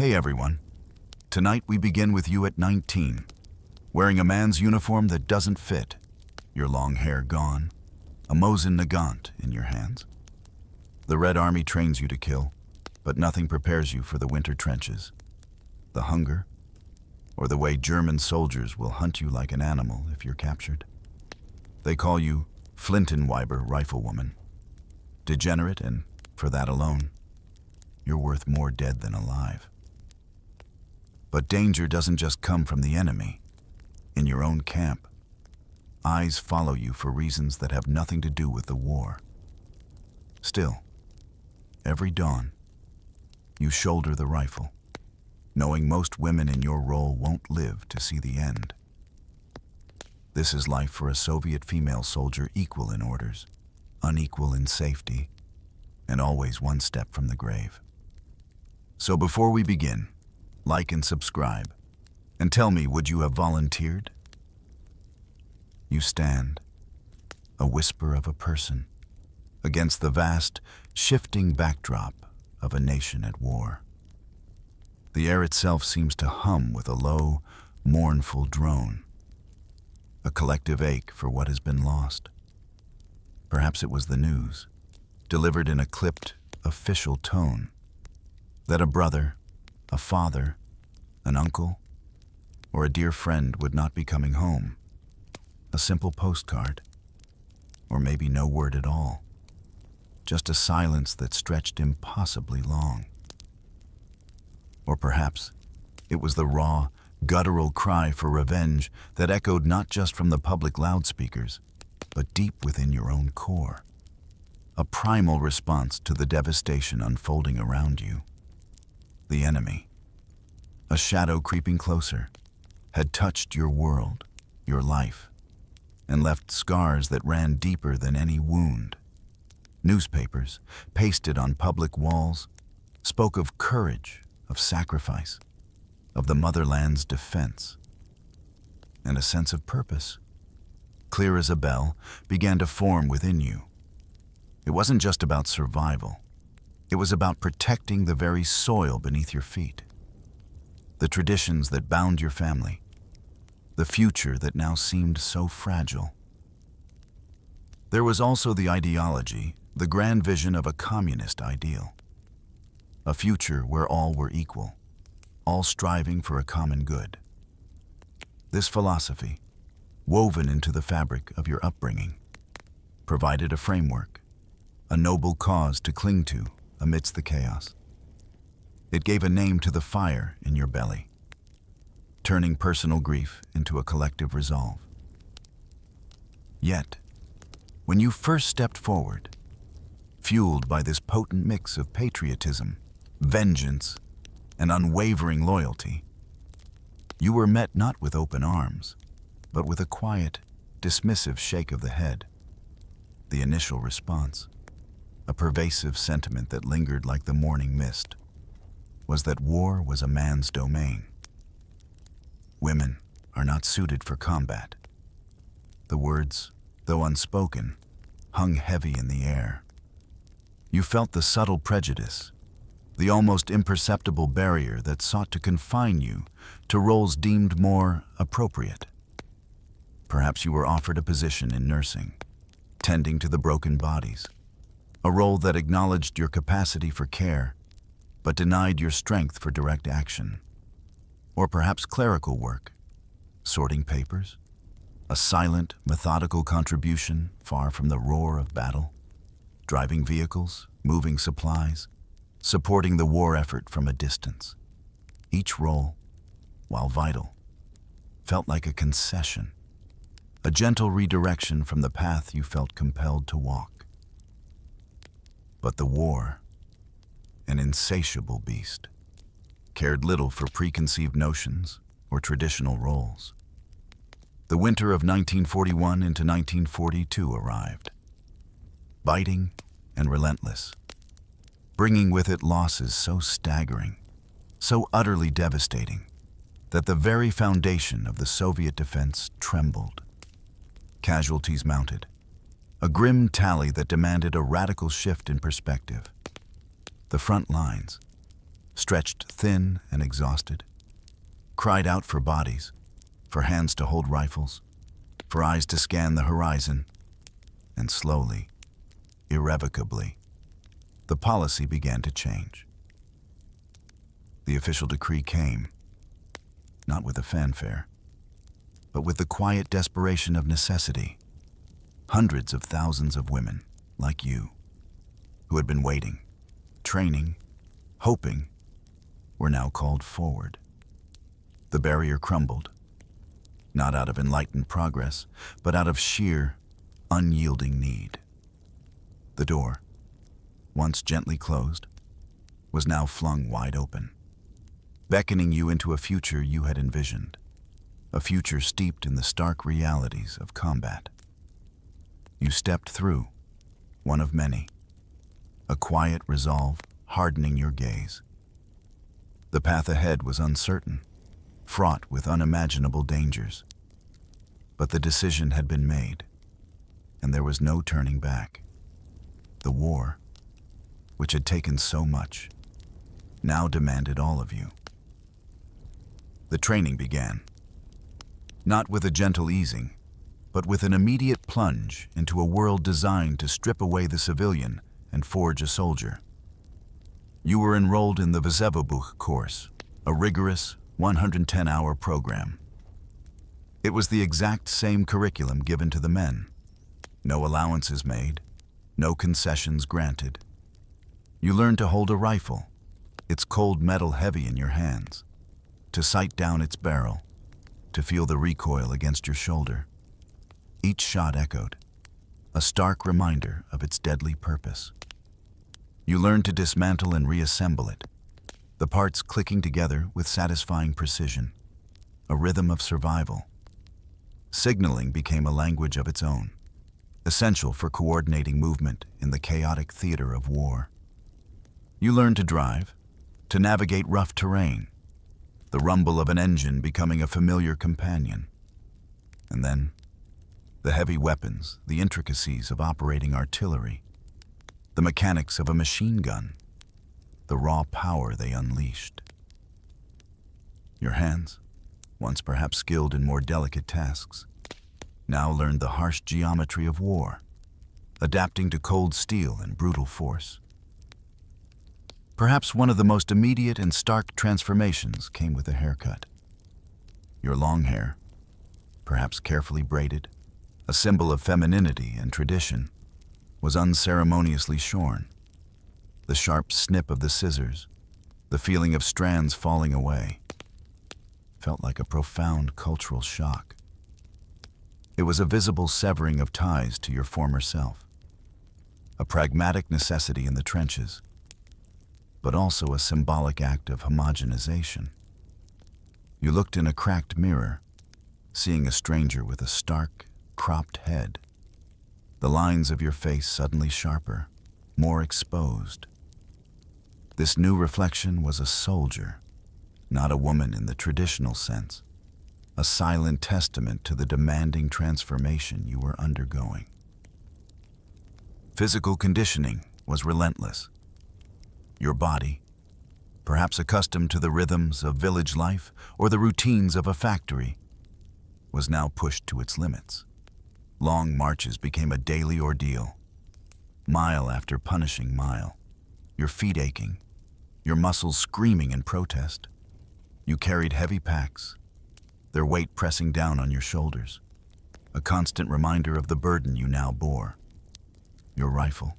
Hey everyone. Tonight we begin with you at 19, wearing a man's uniform that doesn't fit, your long hair gone, a Mosin Nagant in your hands. The Red Army trains you to kill, but nothing prepares you for the winter trenches, the hunger, or the way German soldiers will hunt you like an animal if you're captured. They call you Flintenweiber Riflewoman. Degenerate, and for that alone, you're worth more dead than alive. But danger doesn't just come from the enemy. In your own camp, eyes follow you for reasons that have nothing to do with the war. Still, every dawn, you shoulder the rifle, knowing most women in your role won't live to see the end. This is life for a Soviet female soldier, equal in orders, unequal in safety, and always one step from the grave. So before we begin, like and subscribe, and tell me, would you have volunteered? You stand, a whisper of a person, against the vast, shifting backdrop of a nation at war. The air itself seems to hum with a low, mournful drone, a collective ache for what has been lost. Perhaps it was the news, delivered in a clipped, official tone, that a brother, a father, an uncle, or a dear friend would not be coming home. A simple postcard, or maybe no word at all. Just a silence that stretched impossibly long. Or perhaps it was the raw, guttural cry for revenge that echoed not just from the public loudspeakers, but deep within your own core. A primal response to the devastation unfolding around you. The enemy, a shadow creeping closer, had touched your world, your life, and left scars that ran deeper than any wound. Newspapers, pasted on public walls, spoke of courage, of sacrifice, of the motherland's defense. And a sense of purpose, clear as a bell, began to form within you. It wasn't just about survival. It was about protecting the very soil beneath your feet. The traditions that bound your family. The future that now seemed so fragile. There was also the ideology, the grand vision of a communist ideal. A future where all were equal, all striving for a common good. This philosophy, woven into the fabric of your upbringing, provided a framework, a noble cause to cling to amidst the chaos. It gave a name to the fire in your belly, turning personal grief into a collective resolve. Yet, when you first stepped forward, fueled by this potent mix of patriotism, vengeance, and unwavering loyalty, you were met not with open arms, but with a quiet, dismissive shake of the head. The initial response, a pervasive sentiment that lingered like the morning mist, was that war was a man's domain. Women are not suited for combat. The words, though unspoken, hung heavy in the air. You felt the subtle prejudice, the almost imperceptible barrier that sought to confine you to roles deemed more appropriate. Perhaps you were offered a position in nursing, tending to the broken bodies, a role that acknowledged your capacity for care, but denied your strength for direct action. Or perhaps clerical work, sorting papers, a silent, methodical contribution far from the roar of battle, driving vehicles, moving supplies, supporting the war effort from a distance. Each role, while vital, felt like a concession, a gentle redirection from the path you felt compelled to walk. But the war, an insatiable beast, cared little for preconceived notions or traditional roles. The winter of 1941 into 1942 arrived, biting and relentless, bringing with it losses so staggering, so utterly devastating, that the very foundation of the Soviet defense trembled. Casualties mounted, a grim tally that demanded a radical shift in perspective. The front lines, stretched thin and exhausted, cried out for bodies, for hands to hold rifles, for eyes to scan the horizon, and slowly, irrevocably, the policy began to change. The official decree came, not with a fanfare, but with the quiet desperation of necessity. Hundreds of thousands of women, like you, who had been waiting, training, hoping, were now called forward. The barrier crumbled, not out of enlightened progress, but out of sheer, unyielding need. The door, once gently closed, was now flung wide open, beckoning you into a future you had envisioned, a future steeped in the stark realities of combat. You stepped through, one of many, a quiet resolve hardening your gaze. The path ahead was uncertain, fraught with unimaginable dangers. But the decision had been made, and there was no turning back. The war, which had taken so much, now demanded all of you. The training began, not with a gentle easing, but with an immediate plunge into a world designed to strip away the civilian and forge a soldier. You were enrolled in the WWII course, a rigorous 110-hour program. It was the exact same curriculum given to the men. No allowances made, no concessions granted. You learned to hold a rifle, its cold metal heavy in your hands, to sight down its barrel, to feel the recoil against your shoulder. Each shot echoed, a stark reminder of its deadly purpose. You learned to dismantle and reassemble it, the parts clicking together with satisfying precision, a rhythm of survival. Signaling became a language of its own, essential for coordinating movement in the chaotic theater of war. You learned to drive, to navigate rough terrain, the rumble of an engine becoming a familiar companion. And then, the heavy weapons, the intricacies of operating artillery, the mechanics of a machine gun, the raw power they unleashed. Your hands, once perhaps skilled in more delicate tasks, now learned the harsh geometry of war, adapting to cold steel and brutal force. Perhaps one of the most immediate and stark transformations came with a haircut. Your long hair, perhaps carefully braided, a symbol of femininity and tradition, was unceremoniously shorn. The sharp snip of the scissors, the feeling of strands falling away, felt like a profound cultural shock. It was a visible severing of ties to your former self, a pragmatic necessity in the trenches, but also a symbolic act of homogenization. You looked in a cracked mirror, seeing a stranger with a stark, cropped head, the lines of your face suddenly sharper, more exposed. This new reflection was a soldier, not a woman in the traditional sense, a silent testament to the demanding transformation you were undergoing. Physical conditioning was relentless. Your body, perhaps accustomed to the rhythms of village life or the routines of a factory, was now pushed to its limits. Long marches became a daily ordeal, mile after punishing mile, your feet aching, your muscles screaming in protest. You carried heavy packs, their weight pressing down on your shoulders, a constant reminder of the burden you now bore. Your rifle,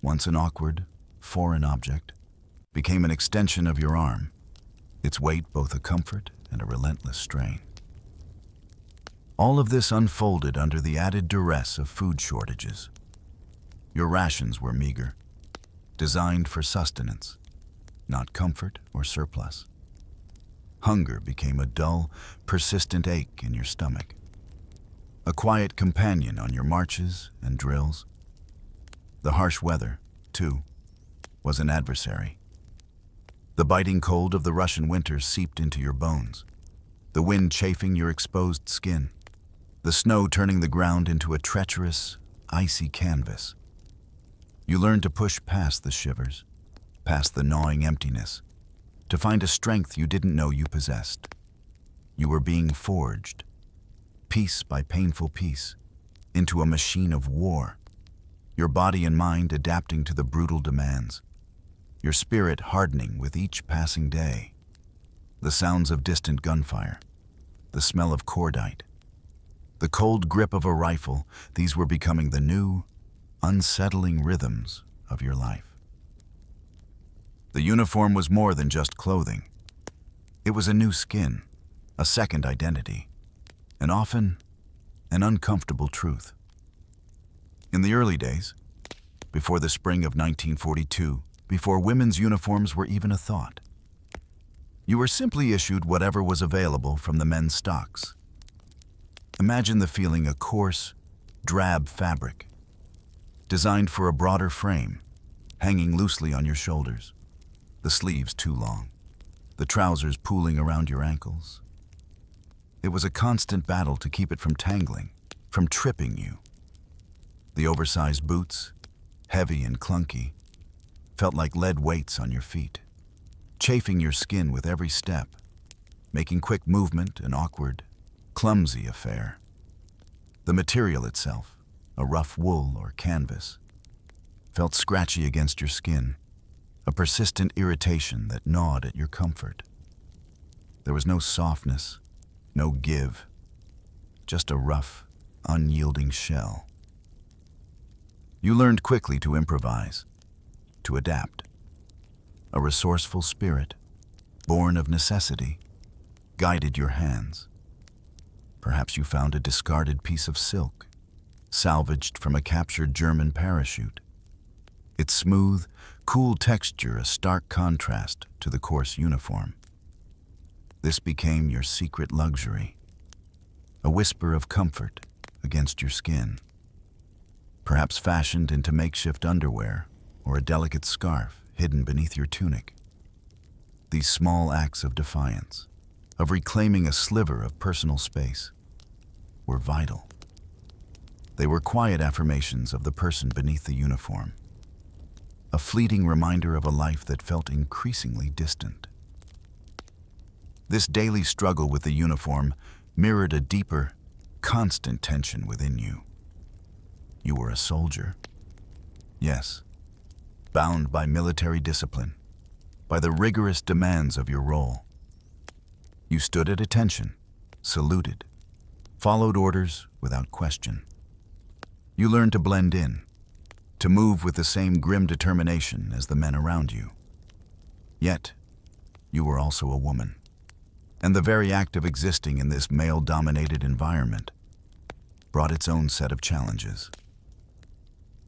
once an awkward, foreign object, became an extension of your arm, its weight both a comfort and a relentless strain. All of this unfolded under the added duress of food shortages. Your rations were meager, designed for sustenance, not comfort or surplus. Hunger became a dull, persistent ache in your stomach, a quiet companion on your marches and drills. The harsh weather, too, was an adversary. The biting cold of the Russian winter seeped into your bones, the wind chafing your exposed skin, the snow turning the ground into a treacherous, icy canvas. You learned to push past the shivers, past the gnawing emptiness, to find a strength you didn't know you possessed. You were being forged, piece by painful piece, into a machine of war, your body and mind adapting to the brutal demands, your spirit hardening with each passing day. The sounds of distant gunfire, the smell of cordite, the cold grip of a rifle, these were becoming the new, unsettling rhythms of your life. The uniform was more than just clothing. It was a new skin, a second identity, and often an uncomfortable truth. In the early days, before the spring of 1942, before women's uniforms were even a thought, you were simply issued whatever was available from the men's stocks. Imagine the feeling: a coarse, drab fabric, designed for a broader frame, hanging loosely on your shoulders, the sleeves too long, the trousers pooling around your ankles. It was a constant battle to keep it from tangling, from tripping you. The oversized boots, heavy and clunky, felt like lead weights on your feet, chafing your skin with every step, making quick movement an awkward, clumsy affair. The material itself, a rough wool or canvas, felt scratchy against your skin, a persistent irritation that gnawed at your comfort. There was no softness, no give, just a rough, unyielding shell. You learned quickly to improvise, to adapt. A resourceful spirit, born of necessity, guided your hands. Perhaps you found a discarded piece of silk, salvaged from a captured German parachute. Its smooth, cool texture a stark contrast to the coarse uniform. This became your secret luxury, a whisper of comfort against your skin. Perhaps fashioned into makeshift underwear or a delicate scarf hidden beneath your tunic. These small acts of defiance, of reclaiming a sliver of personal space, were vital. They were quiet affirmations of the person beneath the uniform, a fleeting reminder of a life that felt increasingly distant. This daily struggle with the uniform mirrored a deeper, constant tension within you. You were a soldier. Yes, bound by military discipline, by the rigorous demands of your role. You stood at attention, saluted, followed orders without question. You learned to blend in, to move with the same grim determination as the men around you. Yet, you were also a woman, and the very act of existing in this male-dominated environment brought its own set of challenges.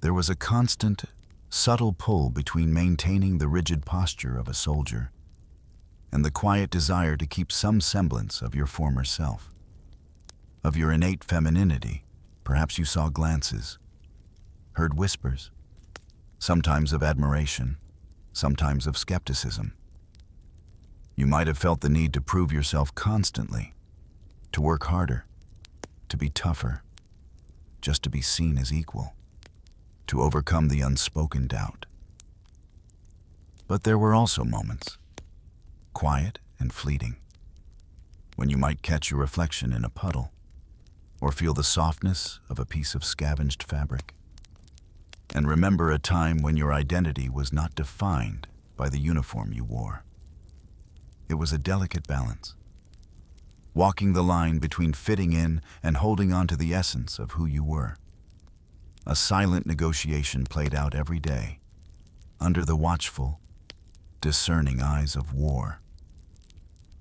There was a constant, subtle pull between maintaining the rigid posture of a soldier and the quiet desire to keep some semblance of your former self. Of your innate femininity, perhaps you saw glances, heard whispers, sometimes of admiration, sometimes of skepticism. You might have felt the need to prove yourself constantly, to work harder, to be tougher, just to be seen as equal, to overcome the unspoken doubt. But there were also moments, quiet and fleeting, when you might catch your reflection in a puddle or feel the softness of a piece of scavenged fabric. And remember a time when your identity was not defined by the uniform you wore. It was a delicate balance, walking the line between fitting in and holding on to the essence of who you were. A silent negotiation played out every day, under the watchful, discerning eyes of war.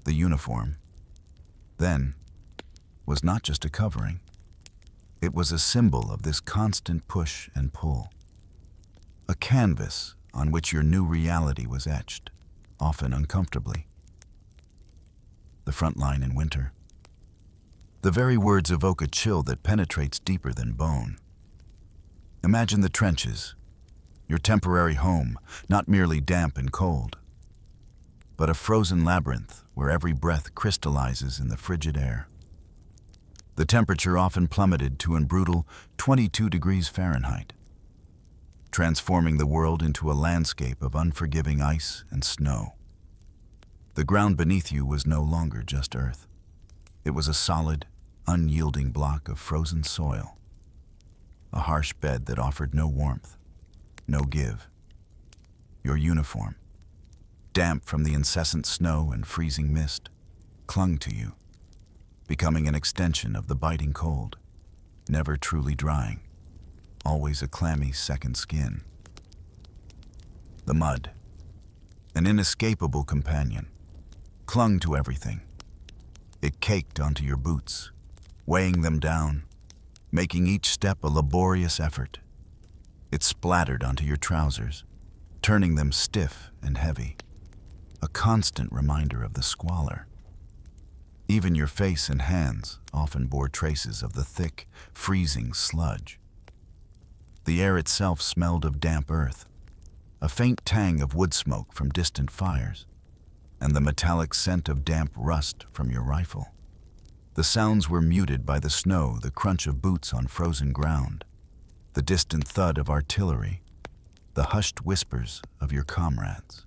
The uniform, then, was not just a covering. It was a symbol of this constant push and pull. A canvas on which your new reality was etched, often uncomfortably. The front line in winter. The very words evoke a chill that penetrates deeper than bone. Imagine the trenches, your temporary home, not merely damp and cold, but a frozen labyrinth where every breath crystallizes in the frigid air. The temperature often plummeted to a brutal 22 degrees Fahrenheit, transforming the world into a landscape of unforgiving ice and snow. The ground beneath you was no longer just earth. It was a solid, unyielding block of frozen soil. A harsh bed that offered no warmth, no give. Your uniform, damp from the incessant snow and freezing mist, clung to you, becoming an extension of the biting cold, never truly drying, always a clammy second skin. The mud, an inescapable companion, clung to everything. It caked onto your boots, weighing them down, making each step a laborious effort. It splattered onto your trousers, turning them stiff and heavy, a constant reminder of the squalor. Even your face and hands often bore traces of the thick, freezing sludge. The air itself smelled of damp earth, a faint tang of wood smoke from distant fires, and the metallic scent of damp rust from your rifle. The sounds were muted by the snow, the crunch of boots on frozen ground, the distant thud of artillery, the hushed whispers of your comrades.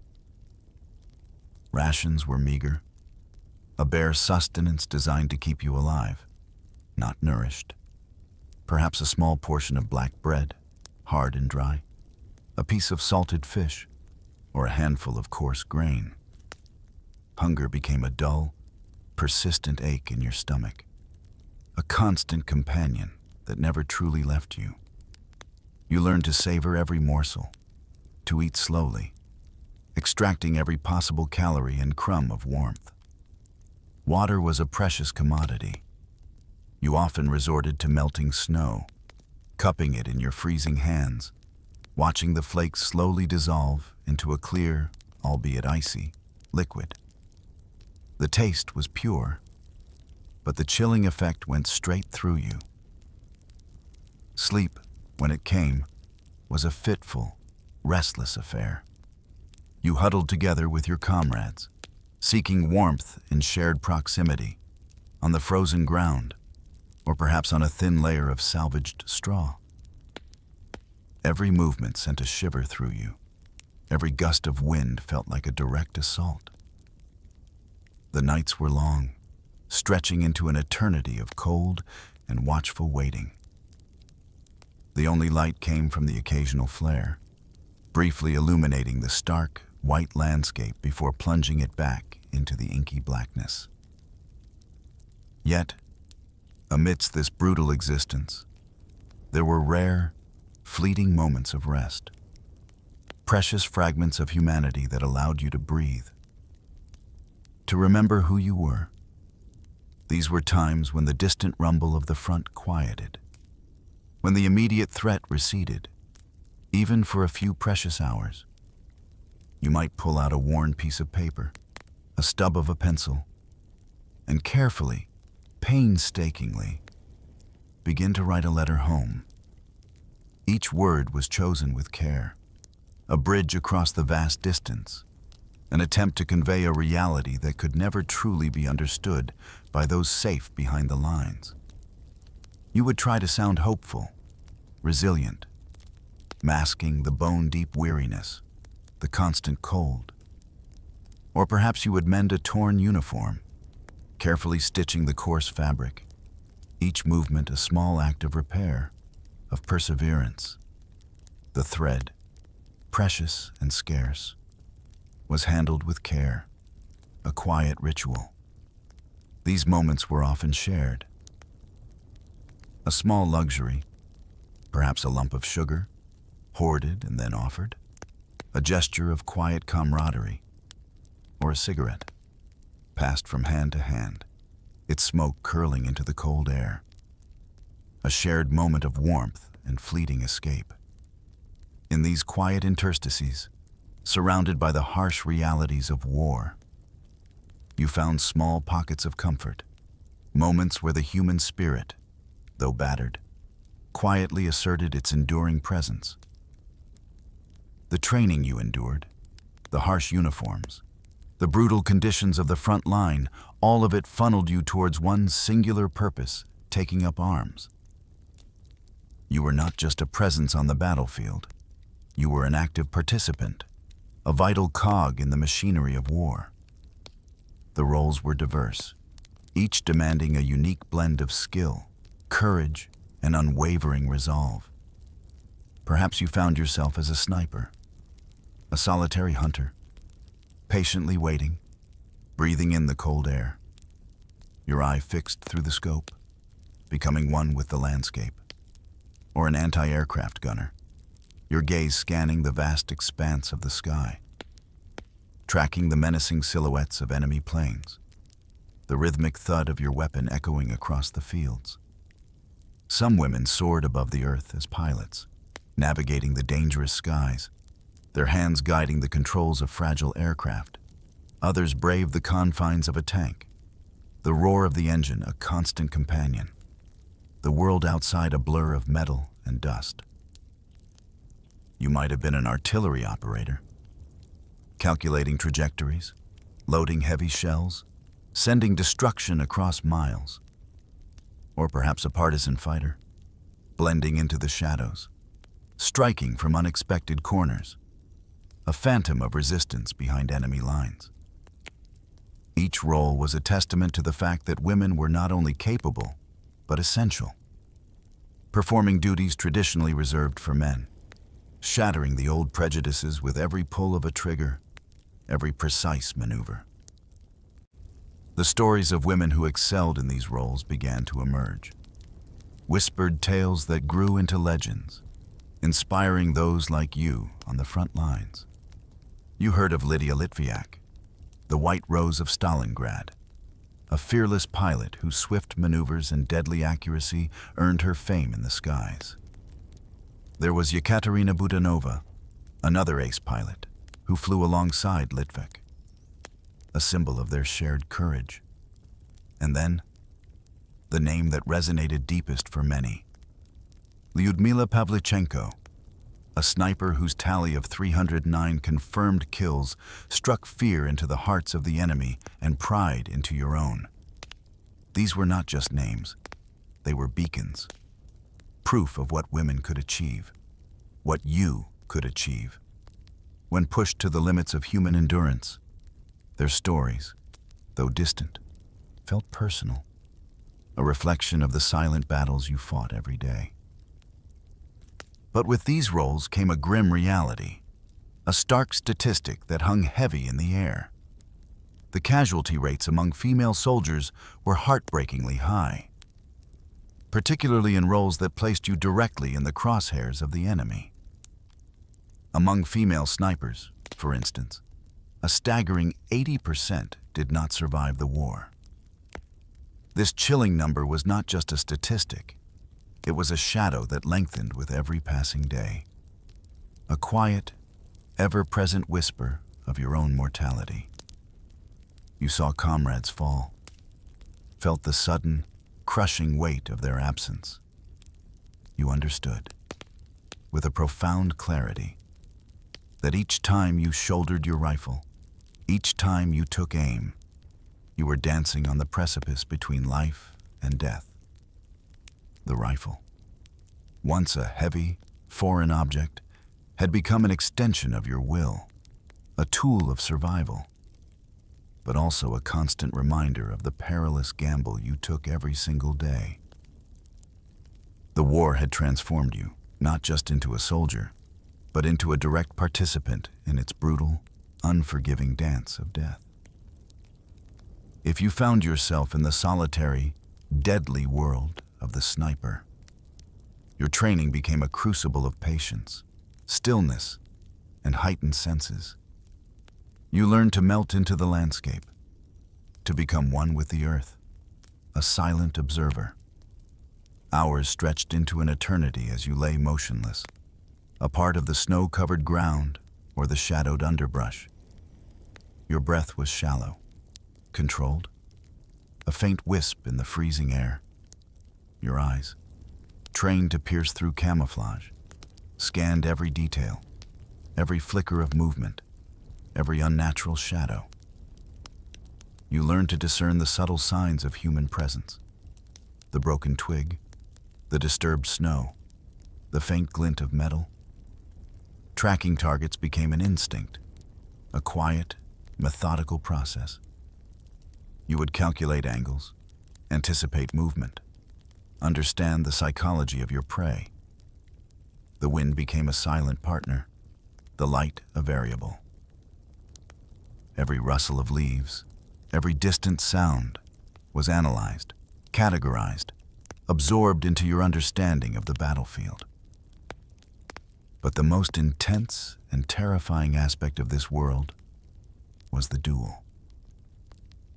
Rations were meager, a bare sustenance designed to keep you alive, not nourished. Perhaps a small portion of black bread, hard and dry, a piece of salted fish, or a handful of coarse grain. Hunger became a dull, persistent ache in your stomach, a constant companion that never truly left you. You learned to savor every morsel, to eat slowly, extracting every possible calorie and crumb of warmth. Water was a precious commodity. You often resorted to melting snow, cupping it in your freezing hands, watching the flakes slowly dissolve into a clear, albeit icy, liquid. The taste was pure, but the chilling effect went straight through you. Sleep, when it came, was a fitful, restless affair. You huddled together with your comrades, seeking warmth in shared proximity, on the frozen ground, or perhaps on a thin layer of salvaged straw. Every movement sent a shiver through you. Every gust of wind felt like a direct assault. The nights were long, stretching into an eternity of cold and watchful waiting. The only light came from the occasional flare, briefly illuminating the stark, white landscape before plunging it back into the inky blackness. Yet, amidst this brutal existence, there were rare, fleeting moments of rest, precious fragments of humanity that allowed you to breathe, to remember who you were. These were times when the distant rumble of the front quieted, when the immediate threat receded, even for a few precious hours. You might pull out a worn piece of paper, a stub of a pencil, and carefully, painstakingly, begin to write a letter home. Each word was chosen with care, a bridge across the vast distance, an attempt to convey a reality that could never truly be understood by those safe behind the lines. You would try to sound hopeful, resilient, masking the bone-deep weariness, the constant cold. Or perhaps you would mend a torn uniform, carefully stitching the coarse fabric, each movement a small act of repair, of perseverance. The thread, precious and scarce, was handled with care, a quiet ritual. These moments were often shared. A small luxury, perhaps a lump of sugar, hoarded and then offered, a gesture of quiet camaraderie, or a cigarette, passed from hand to hand, its smoke curling into the cold air. A shared moment of warmth and fleeting escape. In these quiet interstices, surrounded by the harsh realities of war, you found small pockets of comfort, moments where the human spirit, though battered, quietly asserted its enduring presence. The training you endured, the harsh uniforms, the brutal conditions of the front line, all of it funneled you towards one singular purpose, taking up arms. You were not just a presence on the battlefield. You were an active participant, a vital cog in the machinery of war. The roles were diverse, each demanding a unique blend of skill, courage, and unwavering resolve. Perhaps you found yourself as a sniper, a solitary hunter, patiently waiting, breathing in the cold air, your eye fixed through the scope, becoming one with the landscape. Or an anti-aircraft gunner, your gaze scanning the vast expanse of the sky, tracking the menacing silhouettes of enemy planes, the rhythmic thud of your weapon echoing across the fields. Some women soared above the earth as pilots, navigating the dangerous skies, their hands guiding the controls of fragile aircraft. Others braved the confines of a tank, the roar of the engine a constant companion, the world outside a blur of metal and dust. You might have been an artillery operator, calculating trajectories, loading heavy shells, sending destruction across miles. Or perhaps a partisan fighter, blending into the shadows, striking from unexpected corners, a phantom of resistance behind enemy lines. Each role was a testament to the fact that women were not only capable, but essential, performing duties traditionally reserved for men, shattering the old prejudices with every pull of a trigger, every precise maneuver. The stories of women who excelled in these roles began to emerge, whispered tales that grew into legends, inspiring those like you on the front lines. You heard of Lydia Litviak, the White Rose of Stalingrad, a fearless pilot whose swift maneuvers and deadly accuracy earned her fame in the skies. There was Yekaterina Budanova, another ace pilot, who flew alongside Litvak, a symbol of their shared courage. And then, the name that resonated deepest for many, Lyudmila Pavlichenko, a sniper whose tally of 309 confirmed kills struck fear into the hearts of the enemy and pride into your own. These were not just names, they were beacons, proof of what women could achieve, what you could achieve. When pushed to the limits of human endurance, their stories, though distant, felt personal, a reflection of the silent battles you fought every day. But with these roles came a grim reality, a stark statistic that hung heavy in the air. The casualty rates among female soldiers were heartbreakingly high, particularly in roles that placed you directly in the crosshairs of the enemy. Among female snipers, for instance, a staggering 80% did not survive the war. This chilling number was not just a statistic. It was a shadow that lengthened with every passing day, a quiet, ever-present whisper of your own mortality. You saw comrades fall, felt the sudden, crushing weight of their absence. You understood, with a profound clarity, that each time you shouldered your rifle, each time you took aim, you were dancing on the precipice between life and death. The rifle, once a heavy, foreign object, had become an extension of your will, a tool of survival, but also a constant reminder of the perilous gamble you took every single day. The war had transformed you, not just into a soldier, but into a direct participant in its brutal, unforgiving dance of death. If you found yourself in the solitary, deadly world of the sniper, your training became a crucible of patience, stillness, and heightened senses. You learned to melt into the landscape, to become one with the earth, a silent observer. Hours stretched into an eternity as you lay motionless, a part of the snow-covered ground or the shadowed underbrush. Your breath was shallow, controlled, a faint wisp in the freezing air. Your eyes, trained to pierce through camouflage, scanned every detail, every flicker of movement, every unnatural shadow. You learned to discern the subtle signs of human presence, the broken twig, the disturbed snow, the faint glint of metal. Tracking targets became an instinct, a quiet, methodical process. You would calculate angles, anticipate movement, understand the psychology of your prey. The wind became a silent partner, the light a variable. Every rustle of leaves, every distant sound was analyzed, categorized, absorbed into your understanding of the battlefield. But the most intense and terrifying aspect of this world was the duel.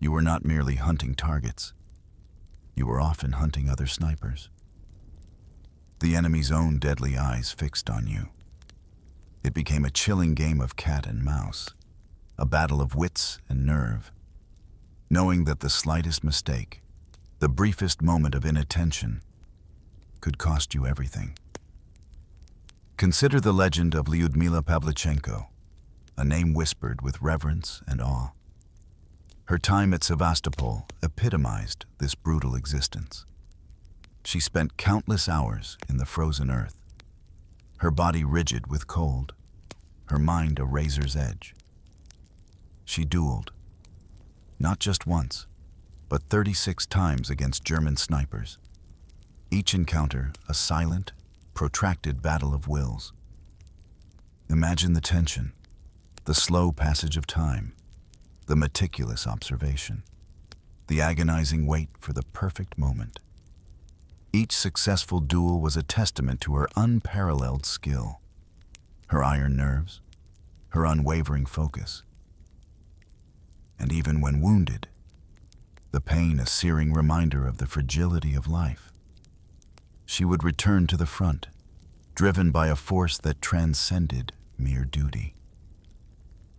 You were not merely hunting targets. You were often hunting other snipers. The enemy's own deadly eyes fixed on you. It became a chilling game of cat and mouse, a battle of wits and nerve, knowing that the slightest mistake, the briefest moment of inattention, could cost you everything. Consider the legend of Lyudmila Pavlichenko, a name whispered with reverence and awe. Her time at Sevastopol epitomized this brutal existence. She spent countless hours in the frozen earth, her body rigid with cold, her mind a razor's edge. She dueled, not just once, but 36 times against German snipers, each encounter a silent, protracted battle of wills. Imagine the tension, the slow passage of time, the meticulous observation, the agonizing wait for the perfect moment. Each successful duel was a testament to her unparalleled skill, her iron nerves, her unwavering focus. And even when wounded, the pain a searing reminder of the fragility of life, she would return to the front, driven by a force that transcended mere duty.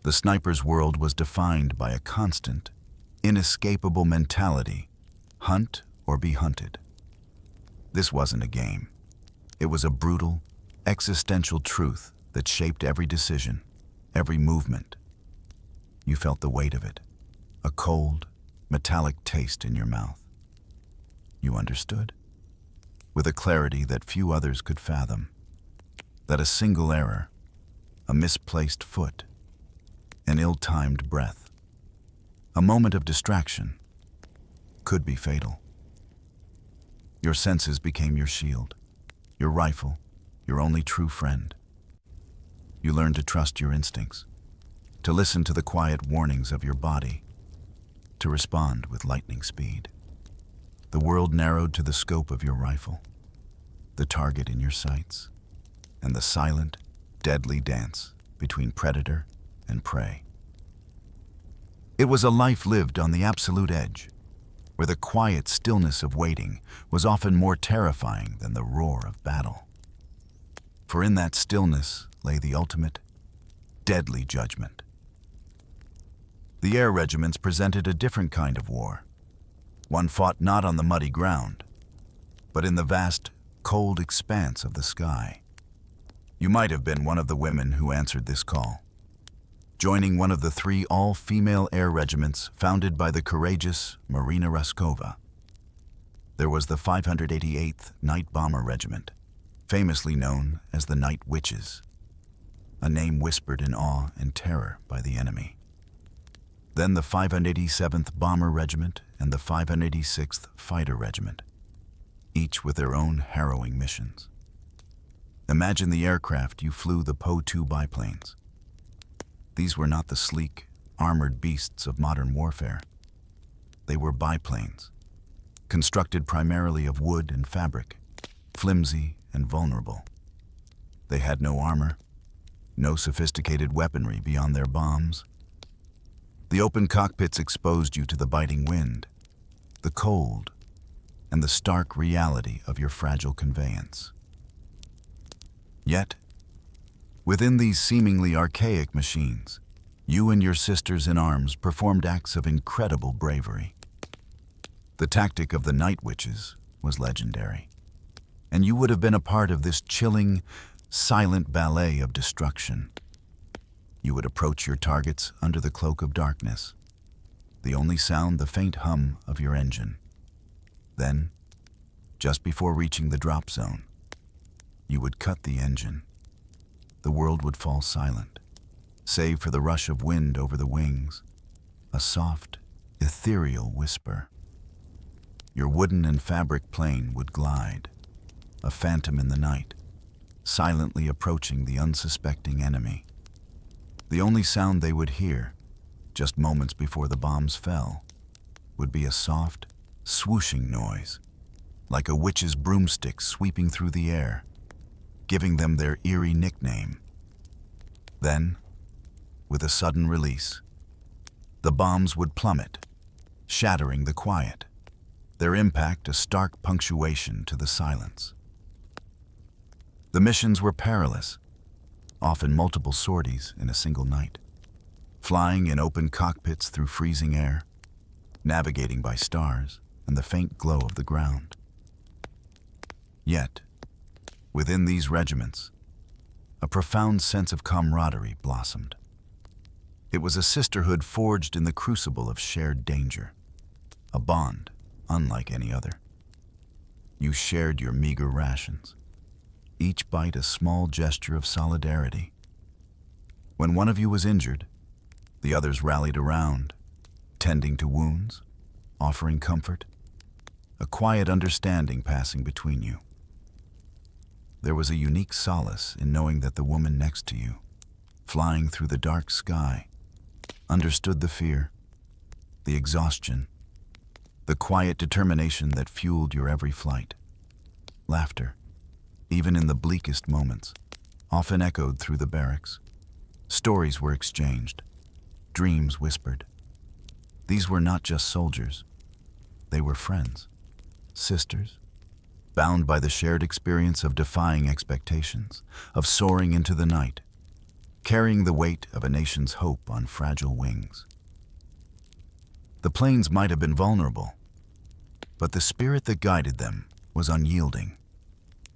The sniper's world was defined by a constant, inescapable mentality: hunt or be hunted. This wasn't a game. It was a brutal, existential truth that shaped every decision, every movement. You felt the weight of it, a cold, metallic taste in your mouth. You understood, with a clarity that few others could fathom, that a single error, a misplaced foot, an ill-timed breath, a moment of distraction, could be fatal. Your senses became your shield, your rifle, your only true friend. You learned to trust your instincts, to listen to the quiet warnings of your body, to respond with lightning speed. The world narrowed to the scope of your rifle, the target in your sights, and the silent, deadly dance between predator and prey. It was a life lived on the absolute edge, where the quiet stillness of waiting was often more terrifying than the roar of battle. For in that stillness lay the ultimate, deadly judgment. The air regiments presented a different kind of war. One fought not on the muddy ground, but in the vast, cold expanse of the sky. You might have been one of the women who answered this call, joining one of the 3 all-female air regiments founded by the courageous Marina Raskova. There was the 588th Night Bomber Regiment, famously known as the Night Witches, a name whispered in awe and terror by the enemy. Then the 587th Bomber Regiment and the 586th Fighter Regiment, each with their own harrowing missions. Imagine the aircraft you flew, the Po-2 biplanes. These were not the sleek, armored beasts of modern warfare. They were biplanes, constructed primarily of wood and fabric, flimsy and vulnerable. They had no armor, no sophisticated weaponry beyond their bombs. The open cockpits exposed you to the biting wind, the cold, and the stark reality of your fragile conveyance. Yet, within these seemingly archaic machines, you and your sisters in arms performed acts of incredible bravery. The tactic of the Night Witches was legendary, and you would have been a part of this chilling, silent ballet of destruction. You would approach your targets under the cloak of darkness, the only sound the faint hum of your engine. Then, just before reaching the drop zone, you would cut the engine. The world would fall silent, save for the rush of wind over the wings, a soft, ethereal whisper. Your wooden and fabric plane would glide, a phantom in the night, silently approaching the unsuspecting enemy. The only sound they would hear, just moments before the bombs fell, would be a soft, swooshing noise, like a witch's broomstick sweeping through the air, giving them their eerie nickname. Then, with a sudden release, the bombs would plummet, shattering the quiet, their impact a stark punctuation to the silence. The missions were perilous, often multiple sorties in a single night, flying in open cockpits through freezing air, navigating by stars and the faint glow of the ground. Yet, within these regiments, a profound sense of camaraderie blossomed. It was a sisterhood forged in the crucible of shared danger, a bond unlike any other. You shared your meager rations, each bite a small gesture of solidarity. When one of you was injured, the others rallied around, tending to wounds, offering comfort, a quiet understanding passing between you. There was a unique solace in knowing that the woman next to you, flying through the dark sky, understood the fear, the exhaustion, the quiet determination that fueled your every flight. Laughter, even in the bleakest moments, often echoed through the barracks. Stories were exchanged, dreams whispered. These were not just soldiers. They were friends, sisters, bound by the shared experience of defying expectations, of soaring into the night, carrying the weight of a nation's hope on fragile wings. The planes might have been vulnerable, but the spirit that guided them was unyielding,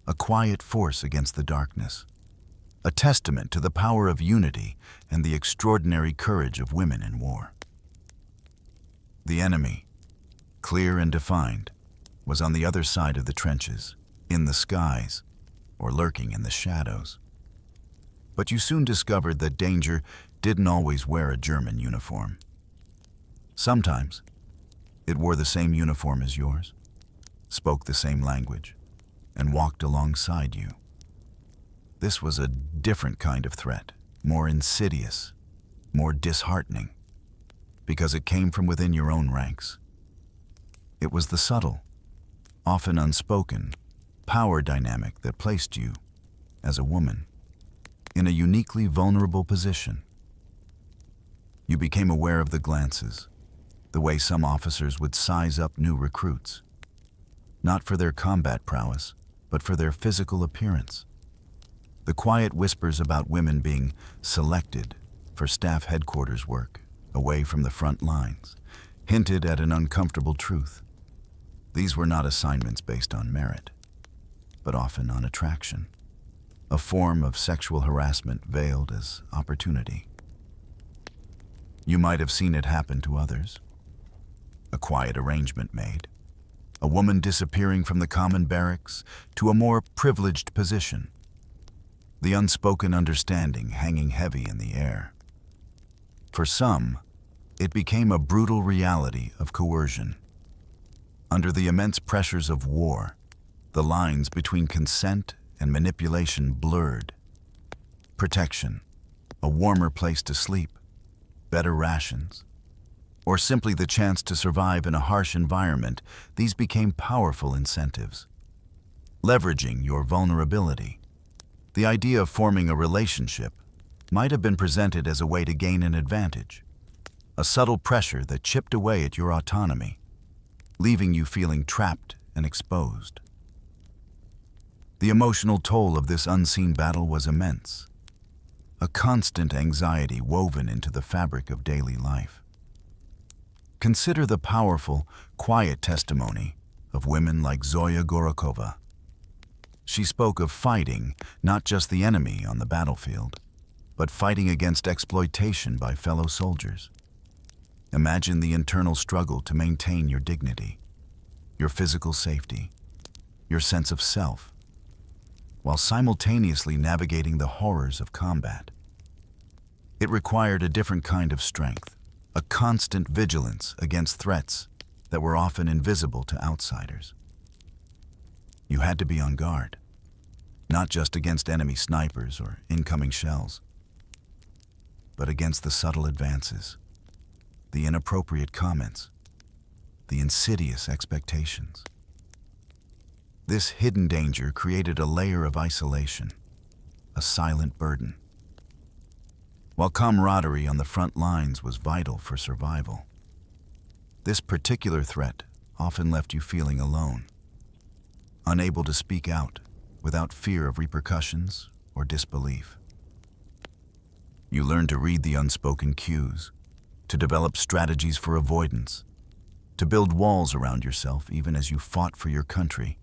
a quiet force against the darkness, a testament to the power of unity and the extraordinary courage of women in war. The enemy, clear and defined, was on the other side of the trenches, in the skies, or lurking in the shadows. But you soon discovered that danger didn't always wear a German uniform. Sometimes, it wore the same uniform as yours, spoke the same language, and walked alongside you. This was a different kind of threat, more insidious, more disheartening, because it came from within your own ranks. It was the subtle, often unspoken, power dynamic that placed you, as a woman, in a uniquely vulnerable position. You became aware of the glances, the way some officers would size up new recruits, not for their combat prowess, but for their physical appearance. The quiet whispers about women being selected for staff headquarters work, away from the front lines, hinted at an uncomfortable truth. These were not assignments based on merit, but often on attraction, a form of sexual harassment veiled as opportunity. You might have seen it happen to others. A quiet arrangement made, a woman disappearing from the common barracks to a more privileged position, the unspoken understanding hanging heavy in the air. For some, it became a brutal reality of coercion. Under the immense pressures of war, the lines between consent and manipulation blurred. Protection, a warmer place to sleep, better rations, or simply the chance to survive in a harsh environment, these became powerful incentives. Leveraging your vulnerability, the idea of forming a relationship might have been presented as a way to gain an advantage, a subtle pressure that chipped away at your autonomy, leaving you feeling trapped and exposed. The emotional toll of this unseen battle was immense, a constant anxiety woven into the fabric of daily life. Consider the powerful, quiet testimony of women like Zoya Gorokova. She spoke of fighting not just the enemy on the battlefield, but fighting against exploitation by fellow soldiers. Imagine the internal struggle to maintain your dignity, your physical safety, your sense of self, while simultaneously navigating the horrors of combat. It required a different kind of strength, a constant vigilance against threats that were often invisible to outsiders. You had to be on guard, not just against enemy snipers or incoming shells, but against the subtle advances, the inappropriate comments, the insidious expectations. This hidden danger created a layer of isolation, a silent burden. While camaraderie on the front lines was vital for survival, this particular threat often left you feeling alone, unable to speak out without fear of repercussions or disbelief. You learned to read the unspoken cues, to develop strategies for avoidance, to build walls around yourself even as you fought for your country.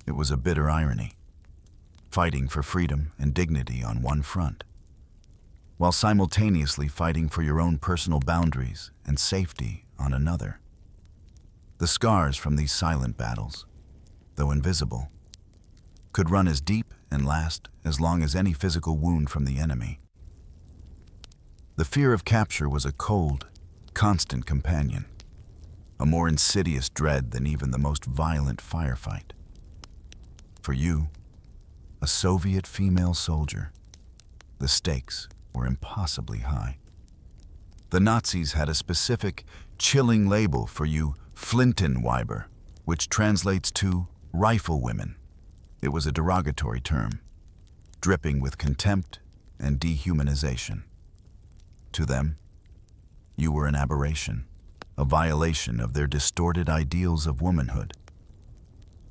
It was a bitter irony, fighting for freedom and dignity on one front, while simultaneously fighting for your own personal boundaries and safety on another. The scars from these silent battles, though invisible, could run as deep and last as long as any physical wound from the enemy. The fear of capture was a cold, constant companion, a more insidious dread than even the most violent firefight. For you, a Soviet female soldier, the stakes were impossibly high. The Nazis had a specific, chilling label for you, Flintenweiber, which translates to rifle women. It was a derogatory term, dripping with contempt and dehumanization. To them, you were an aberration, a violation of their distorted ideals of womanhood,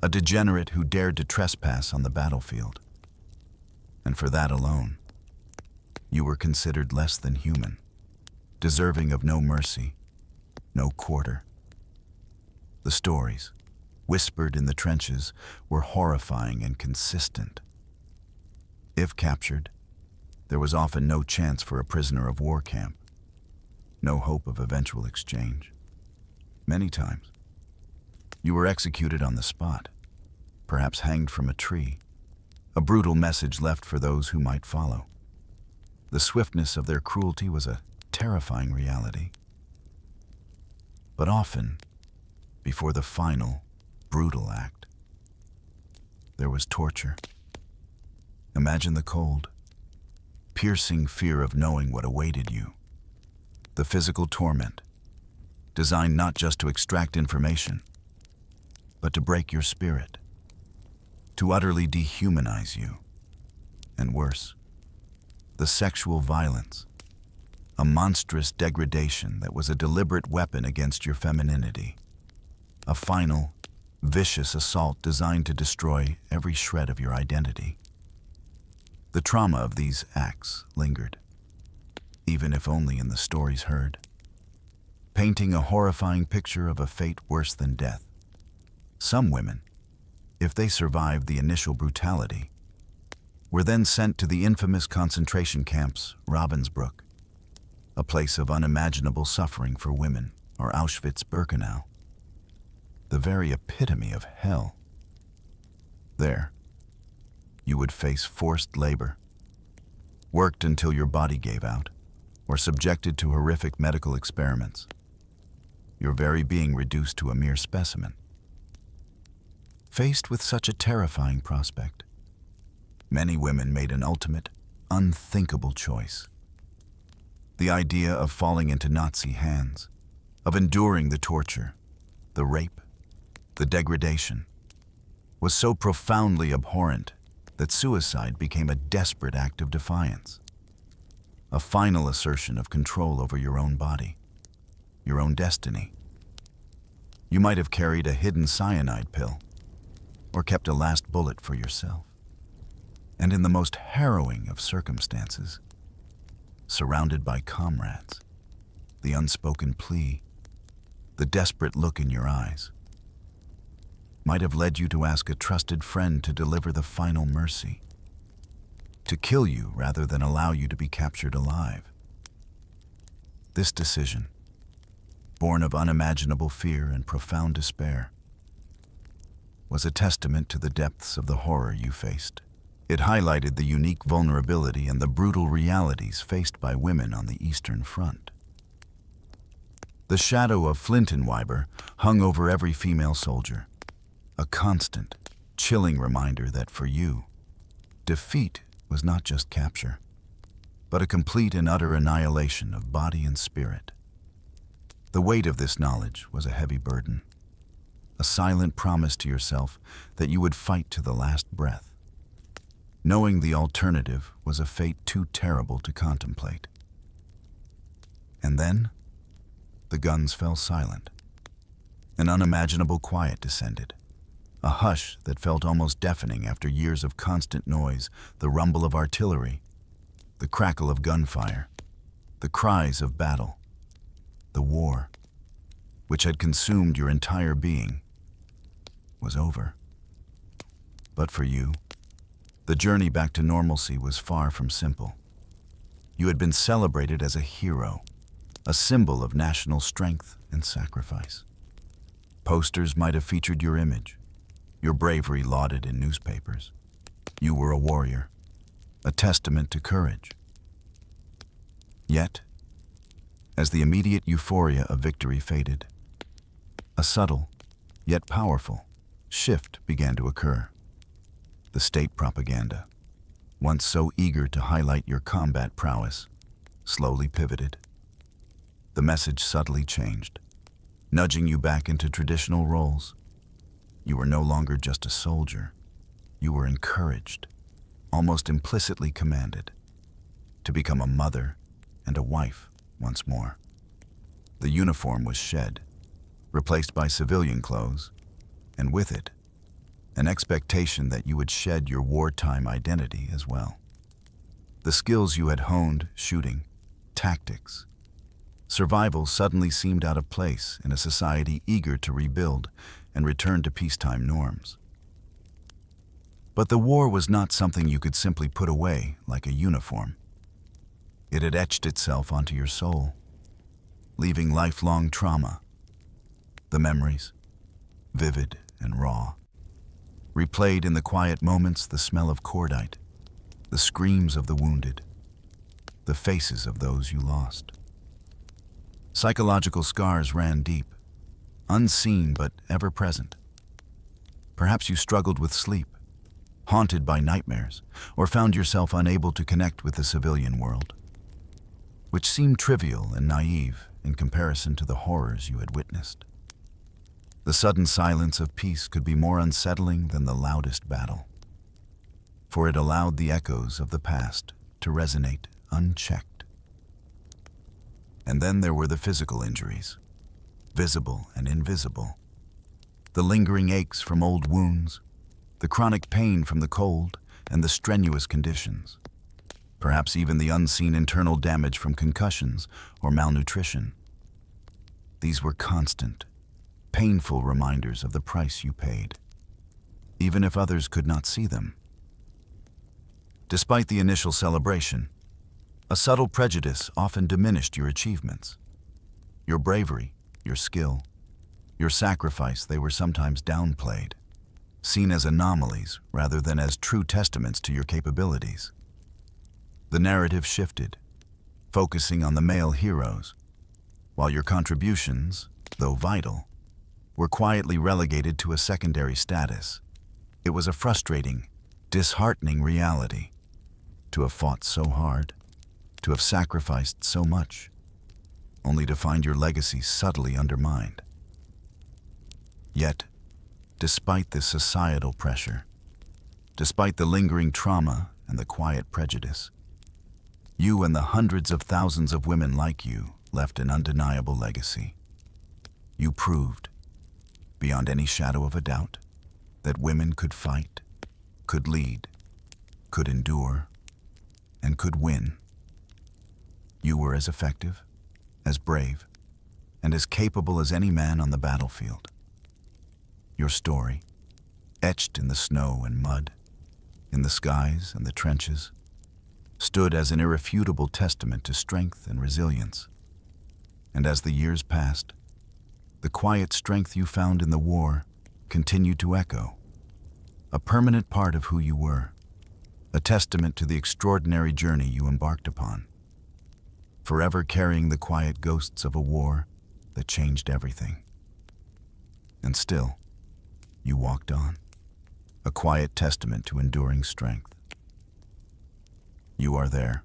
a degenerate who dared to trespass on the battlefield. And for that alone, you were considered less than human, deserving of no mercy, no quarter. The stories, whispered in the trenches, were horrifying and consistent. If captured, there was often no chance for a prisoner of war camp, no hope of eventual exchange. Many times, you were executed on the spot, perhaps hanged from a tree, a brutal message left for those who might follow. The swiftness of their cruelty was a terrifying reality. But often, before the final, brutal act, there was torture. Imagine the cold, piercing fear of knowing what awaited you. The physical torment, designed not just to extract information, but to break your spirit, to utterly dehumanize you. And worse, the sexual violence, a monstrous degradation that was a deliberate weapon against your femininity, a final, vicious assault designed to destroy every shred of your identity. The trauma of these acts lingered, even if only in the stories heard, painting a horrifying picture of a fate worse than death. Some women, if they survived the initial brutality, were then sent to the infamous concentration camps Ravensbrück, a place of unimaginable suffering for women, or Auschwitz-Birkenau, the very epitome of hell. There, you would face forced labor, worked until your body gave out, or subjected to horrific medical experiments, your very being reduced to a mere specimen. Faced with such a terrifying prospect, many women made an ultimate, unthinkable choice. The idea of falling into Nazi hands, of enduring the torture, the rape, the degradation, was so profoundly abhorrent that suicide became a desperate act of defiance, a final assertion of control over your own body, your own destiny. You might have carried a hidden cyanide pill, or kept a last bullet for yourself. And in the most harrowing of circumstances, surrounded by comrades, the unspoken plea, the desperate look in your eyes, might have led you to ask a trusted friend to deliver the final mercy, to kill you rather than allow you to be captured alive. This decision, born of unimaginable fear and profound despair, was a testament to the depths of the horror you faced. It highlighted the unique vulnerability and the brutal realities faced by women on the Eastern Front. The shadow of Flintenweiber hung over every female soldier, a constant, chilling reminder that for you, defeat was not just capture, but a complete and utter annihilation of body and spirit. The weight of this knowledge was a heavy burden, a silent promise to yourself that you would fight to the last breath, knowing the alternative was a fate too terrible to contemplate. And then, the guns fell silent. An unimaginable quiet descended, a hush that felt almost deafening after years of constant noise, the rumble of artillery, the crackle of gunfire, the cries of battle. The war, which had consumed your entire being, was over. But for you, the journey back to normalcy was far from simple. You had been celebrated as a hero, a symbol of national strength and sacrifice. Posters might have featured your image, your bravery lauded in newspapers. You were a warrior, a testament to courage. Yet, as the immediate euphoria of victory faded, a subtle, yet powerful, shift began to occur. The state propaganda, once so eager to highlight your combat prowess, slowly pivoted. The message subtly changed, nudging you back into traditional roles. You were no longer just a soldier. You were encouraged, almost implicitly commanded, to become a mother and a wife once more. The uniform was shed, replaced by civilian clothes, and with it, an expectation that you would shed your wartime identity as well. The skills you had honed, shooting, tactics, survival suddenly seemed out of place in a society eager to rebuild and return to peacetime norms. But the war was not something you could simply put away like a uniform. It had etched itself onto your soul, leaving lifelong trauma. The memories, vivid and raw, replayed in the quiet moments, the smell of cordite, the screams of the wounded, the faces of those you lost. Psychological scars ran deep, unseen but ever present. Perhaps you struggled with sleep, haunted by nightmares, or found yourself unable to connect with the civilian world, which seemed trivial and naive in comparison to the horrors you had witnessed. The sudden silence of peace could be more unsettling than the loudest battle, for it allowed the echoes of the past to resonate unchecked. And then there were the physical injuries, visible and invisible. The lingering aches from old wounds, the chronic pain from the cold, and the strenuous conditions. Perhaps even the unseen internal damage from concussions or malnutrition. These were constant, painful reminders of the price you paid, even if others could not see them. Despite the initial celebration, a subtle prejudice often diminished your achievements. Your bravery, your skill, your sacrifice, they were sometimes downplayed, seen as anomalies rather than as true testaments to your capabilities. The narrative shifted, focusing on the male heroes, while your contributions, though vital, were quietly relegated to a secondary status. It was a frustrating, disheartening reality to have fought so hard, to have sacrificed so much, only to find your legacy subtly undermined. Yet, despite this societal pressure, despite the lingering trauma and the quiet prejudice, you and the hundreds of thousands of women like you left an undeniable legacy. You proved, beyond any shadow of a doubt, that women could fight, could lead, could endure, and could win. You were as effective, as brave, and as capable as any man on the battlefield. Your story, etched in the snow and mud, in the skies and the trenches, stood as an irrefutable testament to strength and resilience. And as the years passed, the quiet strength you found in the war continued to echo, a permanent part of who you were, a testament to the extraordinary journey you embarked upon, forever carrying the quiet ghosts of a war that changed everything. And still, you walked on, a quiet testament to enduring strength. You are there.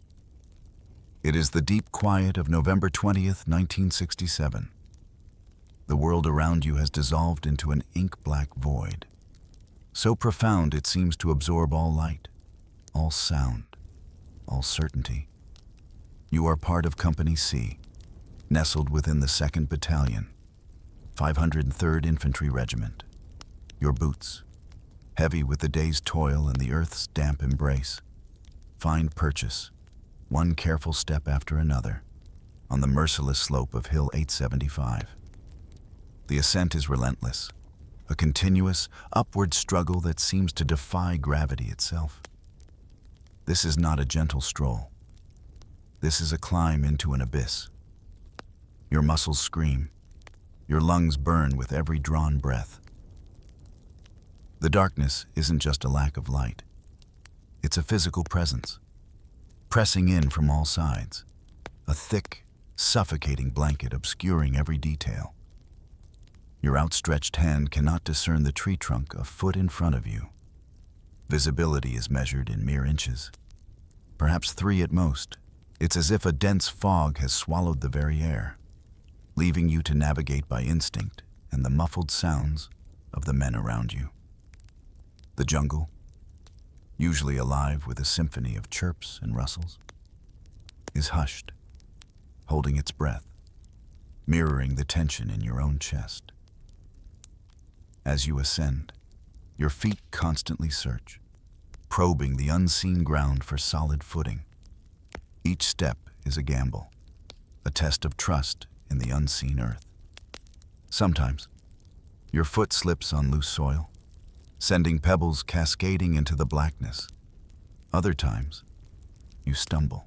It is the deep quiet of November 20th, 1967. The world around you has dissolved into an ink-black void, so profound it seems to absorb all light, all sound, all certainty. You are part of Company C, nestled within the 2nd Battalion, 503rd Infantry Regiment. Your boots, heavy with the day's toil and the earth's damp embrace, find purchase, one careful step after another, on the merciless slope of Hill 875. The ascent is relentless, a continuous, upward struggle that seems to defy gravity itself. This is not a gentle stroll. This is a climb into an abyss. Your muscles scream. Your lungs burn with every drawn breath. The darkness isn't just a lack of light. It's a physical presence, pressing in from all sides, a thick, suffocating blanket obscuring every detail. Your outstretched hand cannot discern the tree trunk a foot in front of you. Visibility is measured in mere inches, perhaps 3 at most. It's as if a dense fog has swallowed the very air, leaving you to navigate by instinct and the muffled sounds of the men around you. The jungle, usually alive with a symphony of chirps and rustles, is hushed, holding its breath, mirroring the tension in your own chest. As you ascend, your feet constantly search, probing the unseen ground for solid footing. Each step is a gamble, a test of trust in the unseen earth. Sometimes, your foot slips on loose soil, sending pebbles cascading into the blackness. Other times, you stumble,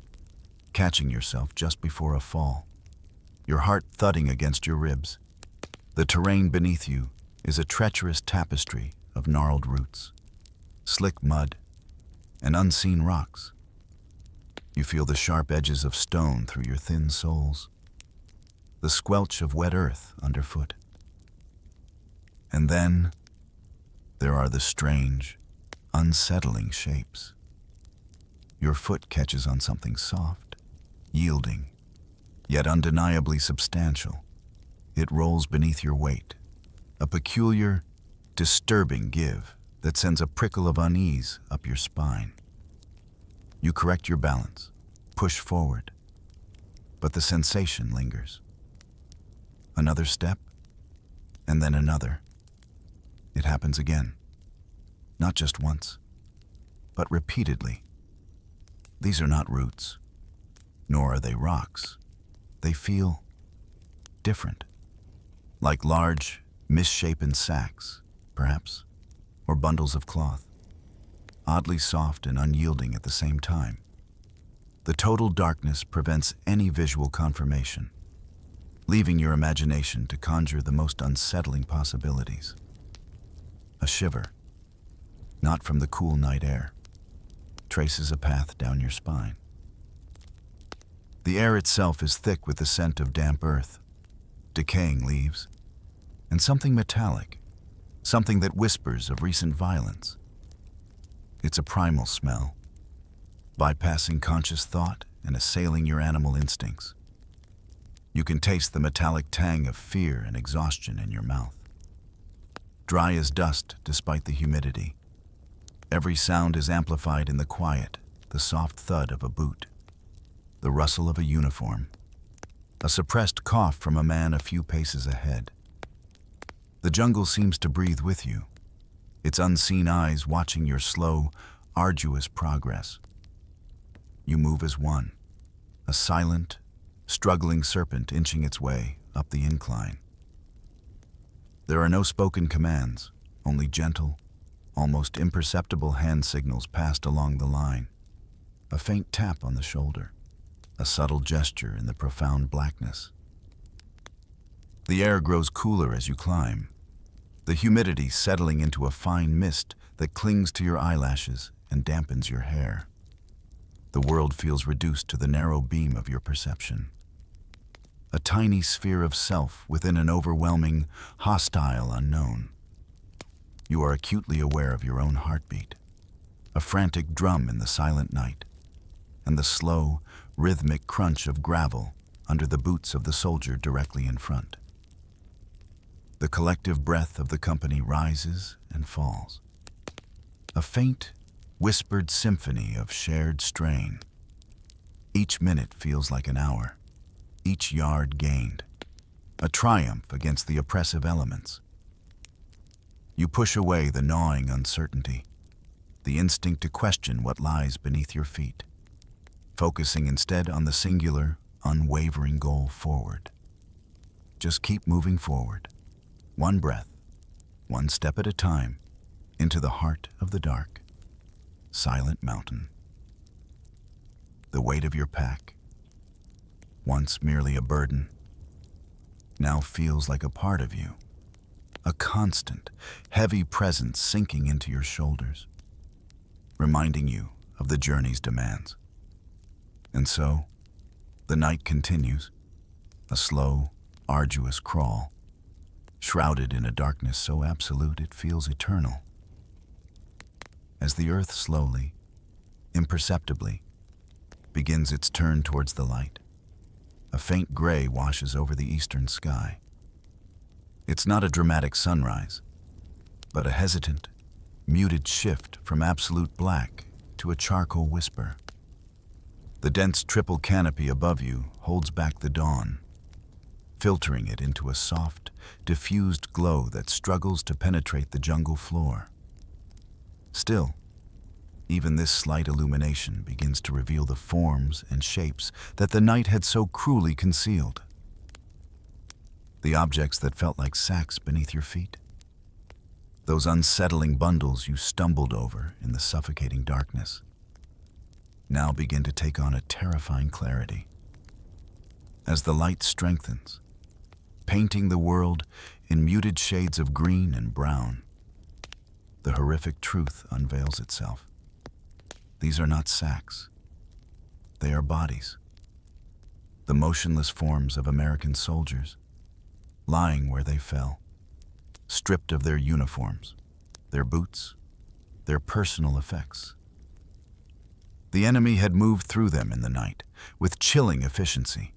catching yourself just before a fall, your heart thudding against your ribs. The terrain beneath you is a treacherous tapestry of gnarled roots, slick mud, and unseen rocks. You feel the sharp edges of stone through your thin soles, the squelch of wet earth underfoot. And then there are the strange, unsettling shapes. Your foot catches on something soft, yielding, yet undeniably substantial. It rolls beneath your weight, a peculiar, disturbing give that sends a prickle of unease up your spine. You correct your balance, push forward, but the sensation lingers. Another step, and then another. It happens again, not just once, but repeatedly. These are not roots, nor are they rocks. They feel different, like large, misshapen sacks, perhaps, or bundles of cloth, oddly soft and unyielding at the same time. The total darkness prevents any visual confirmation, leaving your imagination to conjure the most unsettling possibilities. A shiver, not from the cool night air, traces a path down your spine. The air itself is thick with the scent of damp earth, decaying leaves, and something metallic, something that whispers of recent violence. It's a primal smell, bypassing conscious thought and assailing your animal instincts. You can taste the metallic tang of fear and exhaustion in your mouth. Dry as dust despite the humidity. Every sound is amplified in the quiet, the soft thud of a boot, the rustle of a uniform, a suppressed cough from a man a few paces ahead. The jungle seems to breathe with you, its unseen eyes watching your slow, arduous progress. You move as one, a silent, struggling serpent inching its way up the incline. There are no spoken commands, only gentle, almost imperceptible hand signals passed along the line. A faint tap on the shoulder, a subtle gesture in the profound blackness. The air grows cooler as you climb, the humidity settling into a fine mist that clings to your eyelashes and dampens your hair. The world feels reduced to the narrow beam of your perception. a tiny sphere of self within an overwhelming, hostile unknown. You are acutely aware of your own heartbeat, a frantic drum in the silent night, and the slow, rhythmic crunch of gravel under the boots of the soldier directly in front. The collective breath of the company rises and falls, a faint, whispered symphony of shared strain. Each minute feels like an hour, each yard gained, a triumph against the oppressive elements. You push away the gnawing uncertainty, the instinct to question what lies beneath your feet, focusing instead on the singular, unwavering goal forward. Just keep moving forward, one breath, one step at a time, into the heart of the dark, silent mountain. The weight of your pack, once merely a burden, now feels like a part of you, a constant, heavy presence sinking into your shoulders, reminding you of the journey's demands. And so, the night continues, a slow, arduous crawl, shrouded in a darkness so absolute it feels eternal. As the earth slowly, imperceptibly, begins its turn towards the light, a faint gray washes over the eastern sky. It's not a dramatic sunrise, but a hesitant, muted shift from absolute black to a charcoal whisper. The dense triple canopy above you holds back the dawn, filtering it into a soft, diffused glow that struggles to penetrate the jungle floor. Still, even this slight illumination begins to reveal the forms and shapes that the night had so cruelly concealed. The objects that felt like sacks beneath your feet. Those unsettling bundles you stumbled over in the suffocating darkness now begin to take on a terrifying clarity. As the light strengthens, painting the world in muted shades of green and brown, the horrific truth unveils itself. These are not sacks. They are bodies. The motionless forms of American soldiers, lying where they fell, stripped of their uniforms, their boots, their personal effects. The enemy had moved through them in the night with chilling efficiency,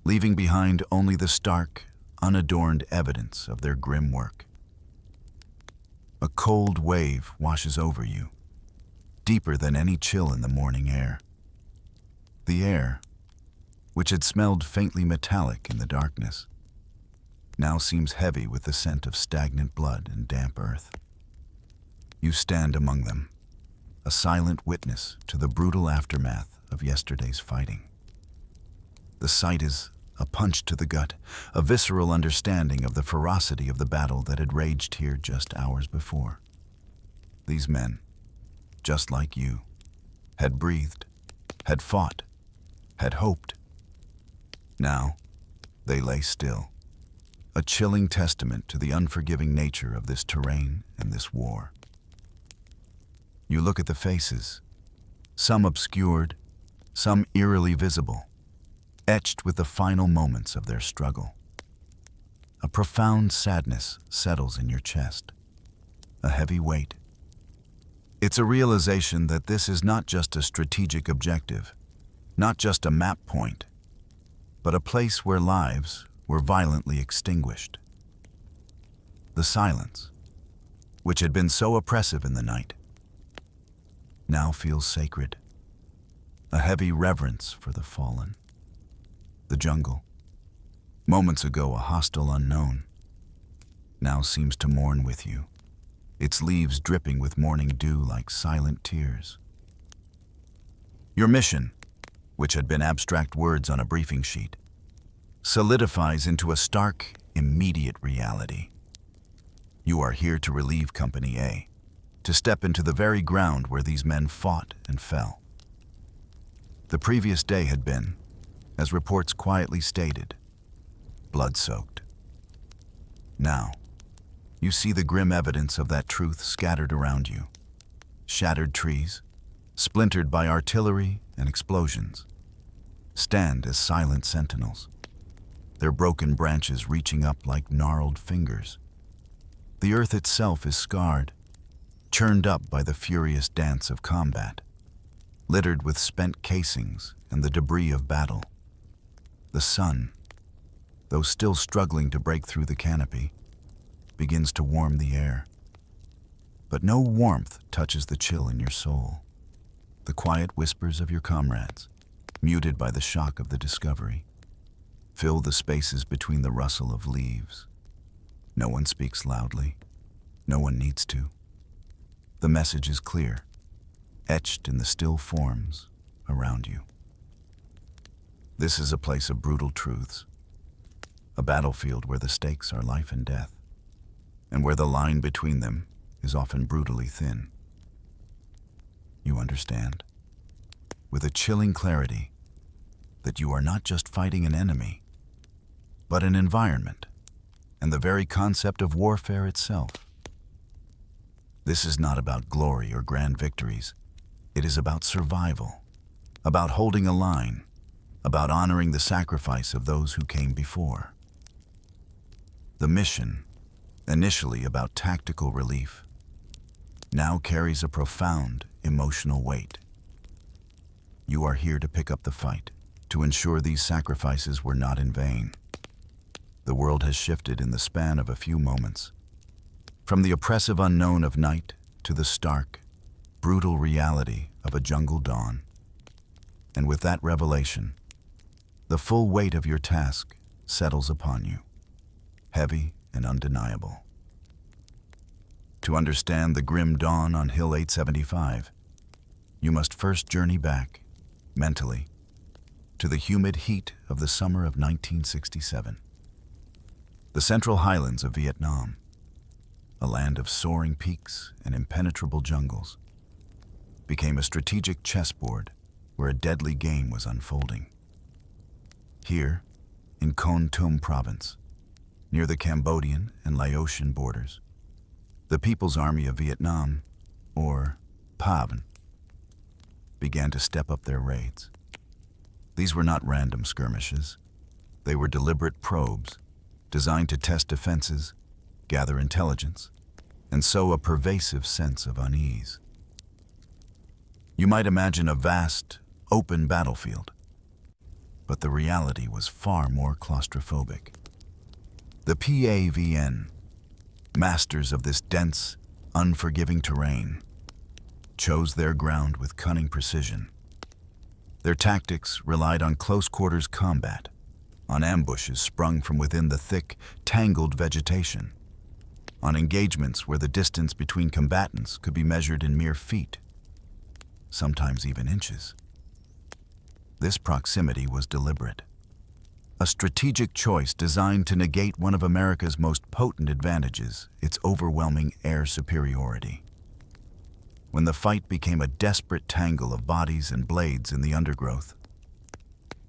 leaving behind only the stark, unadorned evidence of their grim work. A cold wave washes over you, deeper than any chill in the morning air. The air, which had smelled faintly metallic in the darkness, now seems heavy with the scent of stagnant blood and damp earth. You stand among them, a silent witness to the brutal aftermath of yesterday's fighting. The sight is a punch to the gut, a visceral understanding of the ferocity of the battle that had raged here just hours before. These men, just like you, had breathed, had fought, had hoped. Now, they lay still, a chilling testament to the unforgiving nature of this terrain and this war. You look at the faces, some obscured, some eerily visible, etched with the final moments of their struggle. A profound sadness settles in your chest, a heavy weight. It's a realization that this is not just a strategic objective, not just a map point, but a place where lives were violently extinguished. The silence, which had been so oppressive in the night, now feels sacred, a heavy reverence for the fallen. The jungle, moments ago a hostile unknown, now seems to mourn with you, its leaves dripping with morning dew like silent tears. Your mission, which had been abstract words on a briefing sheet, solidifies into a stark, immediate reality. You are here to relieve Company A, to step into the very ground where these men fought and fell. The previous day had been, as reports quietly stated, blood-soaked. Now, you see the grim evidence of that truth scattered around you. Shattered trees, splintered by artillery and explosions, stand as silent sentinels, their broken branches reaching up like gnarled fingers. The earth itself is scarred, churned up by the furious dance of combat, littered with spent casings and the debris of battle. The sun, though still struggling to break through the canopy, begins to warm the air. But no warmth touches the chill in your soul. The quiet whispers of your comrades, muted by the shock of the discovery, fill the spaces between the rustle of leaves. No one speaks loudly. No one needs to. The message is clear, etched in the still forms around you. This is a place of brutal truths, a battlefield where the stakes are life and death, and where the line between them is often brutally thin. You understand, with a chilling clarity, that you are not just fighting an enemy, but an environment, and the very concept of warfare itself. This is not about glory or grand victories. It is about survival, about holding a line, about honoring the sacrifice of those who came before. The mission, initially about tactical relief, now carries a profound emotional weight. You are here to pick up the fight, to ensure these sacrifices were not in vain. The world has shifted in the span of a few moments, from the oppressive unknown of night to the stark, brutal reality of a jungle dawn. And with that revelation, the full weight of your task settles upon you, heavy and undeniable. To understand the grim dawn on Hill 875, you must first journey back, mentally, to the humid heat of the summer of 1967. The Central Highlands of Vietnam, a land of soaring peaks and impenetrable jungles, became a strategic chessboard where a deadly game was unfolding. Here, in Kon Tum province, near the Cambodian and Laotian borders, the People's Army of Vietnam, or PAVN, began to step up their raids. These were not random skirmishes. They were deliberate probes designed to test defenses, gather intelligence, and sow a pervasive sense of unease. You might imagine a vast, open battlefield, but the reality was far more claustrophobic. The PAVN, masters of this dense, unforgiving terrain, chose their ground with cunning precision. Their tactics relied on close-quarters combat, on ambushes sprung from within the thick, tangled vegetation, on engagements where the distance between combatants could be measured in mere feet, sometimes even inches. This proximity was deliberate, a strategic choice designed to negate one of America's most potent advantages, its overwhelming air superiority. When the fight became a desperate tangle of bodies and blades in the undergrowth,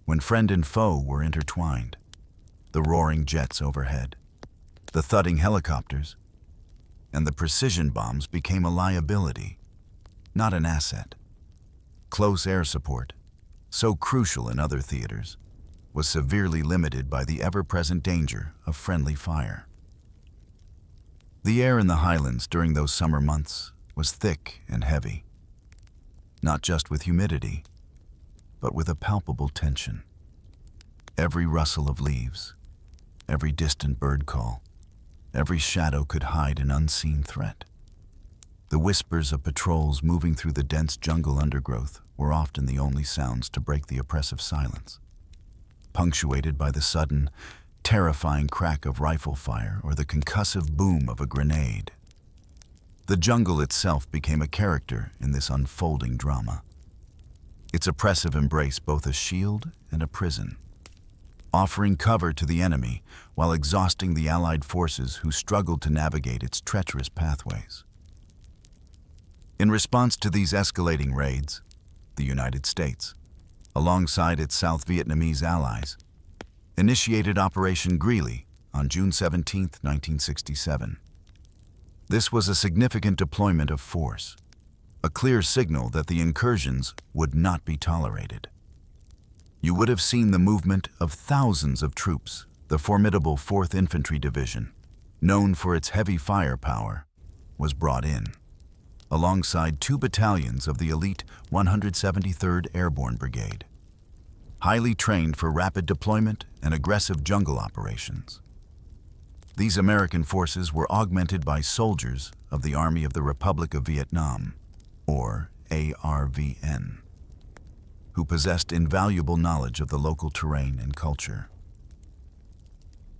when friend and foe were intertwined, the roaring jets overhead, the thudding helicopters, and the precision bombs became a liability, not an asset. Close air support, so crucial in other theaters, was severely limited by the ever-present danger of friendly fire. The air in the highlands during those summer months was thick and heavy, not just with humidity, but with a palpable tension. Every rustle of leaves, every distant bird call, every shadow could hide an unseen threat. The whispers of patrols moving through the dense jungle undergrowth were often the only sounds to break the oppressive silence, punctuated by the sudden, terrifying crack of rifle fire or the concussive boom of a grenade. The jungle itself became a character in this unfolding drama, its oppressive embrace both a shield and a prison, offering cover to the enemy while exhausting the Allied forces who struggled to navigate its treacherous pathways. In response to these escalating raids, the United States, alongside its South Vietnamese allies, initiated Operation Greeley on June 17, 1967. This was a significant deployment of force, a clear signal that the incursions would not be tolerated. You would have seen the movement of thousands of troops The formidable 4th Infantry Division, known for its heavy firepower, was brought in, alongside 2 battalions of the elite 173rd Airborne Brigade, highly trained for rapid deployment and aggressive jungle operations. These American forces were augmented by soldiers of the Army of the Republic of Vietnam, or ARVN, who possessed invaluable knowledge of the local terrain and culture.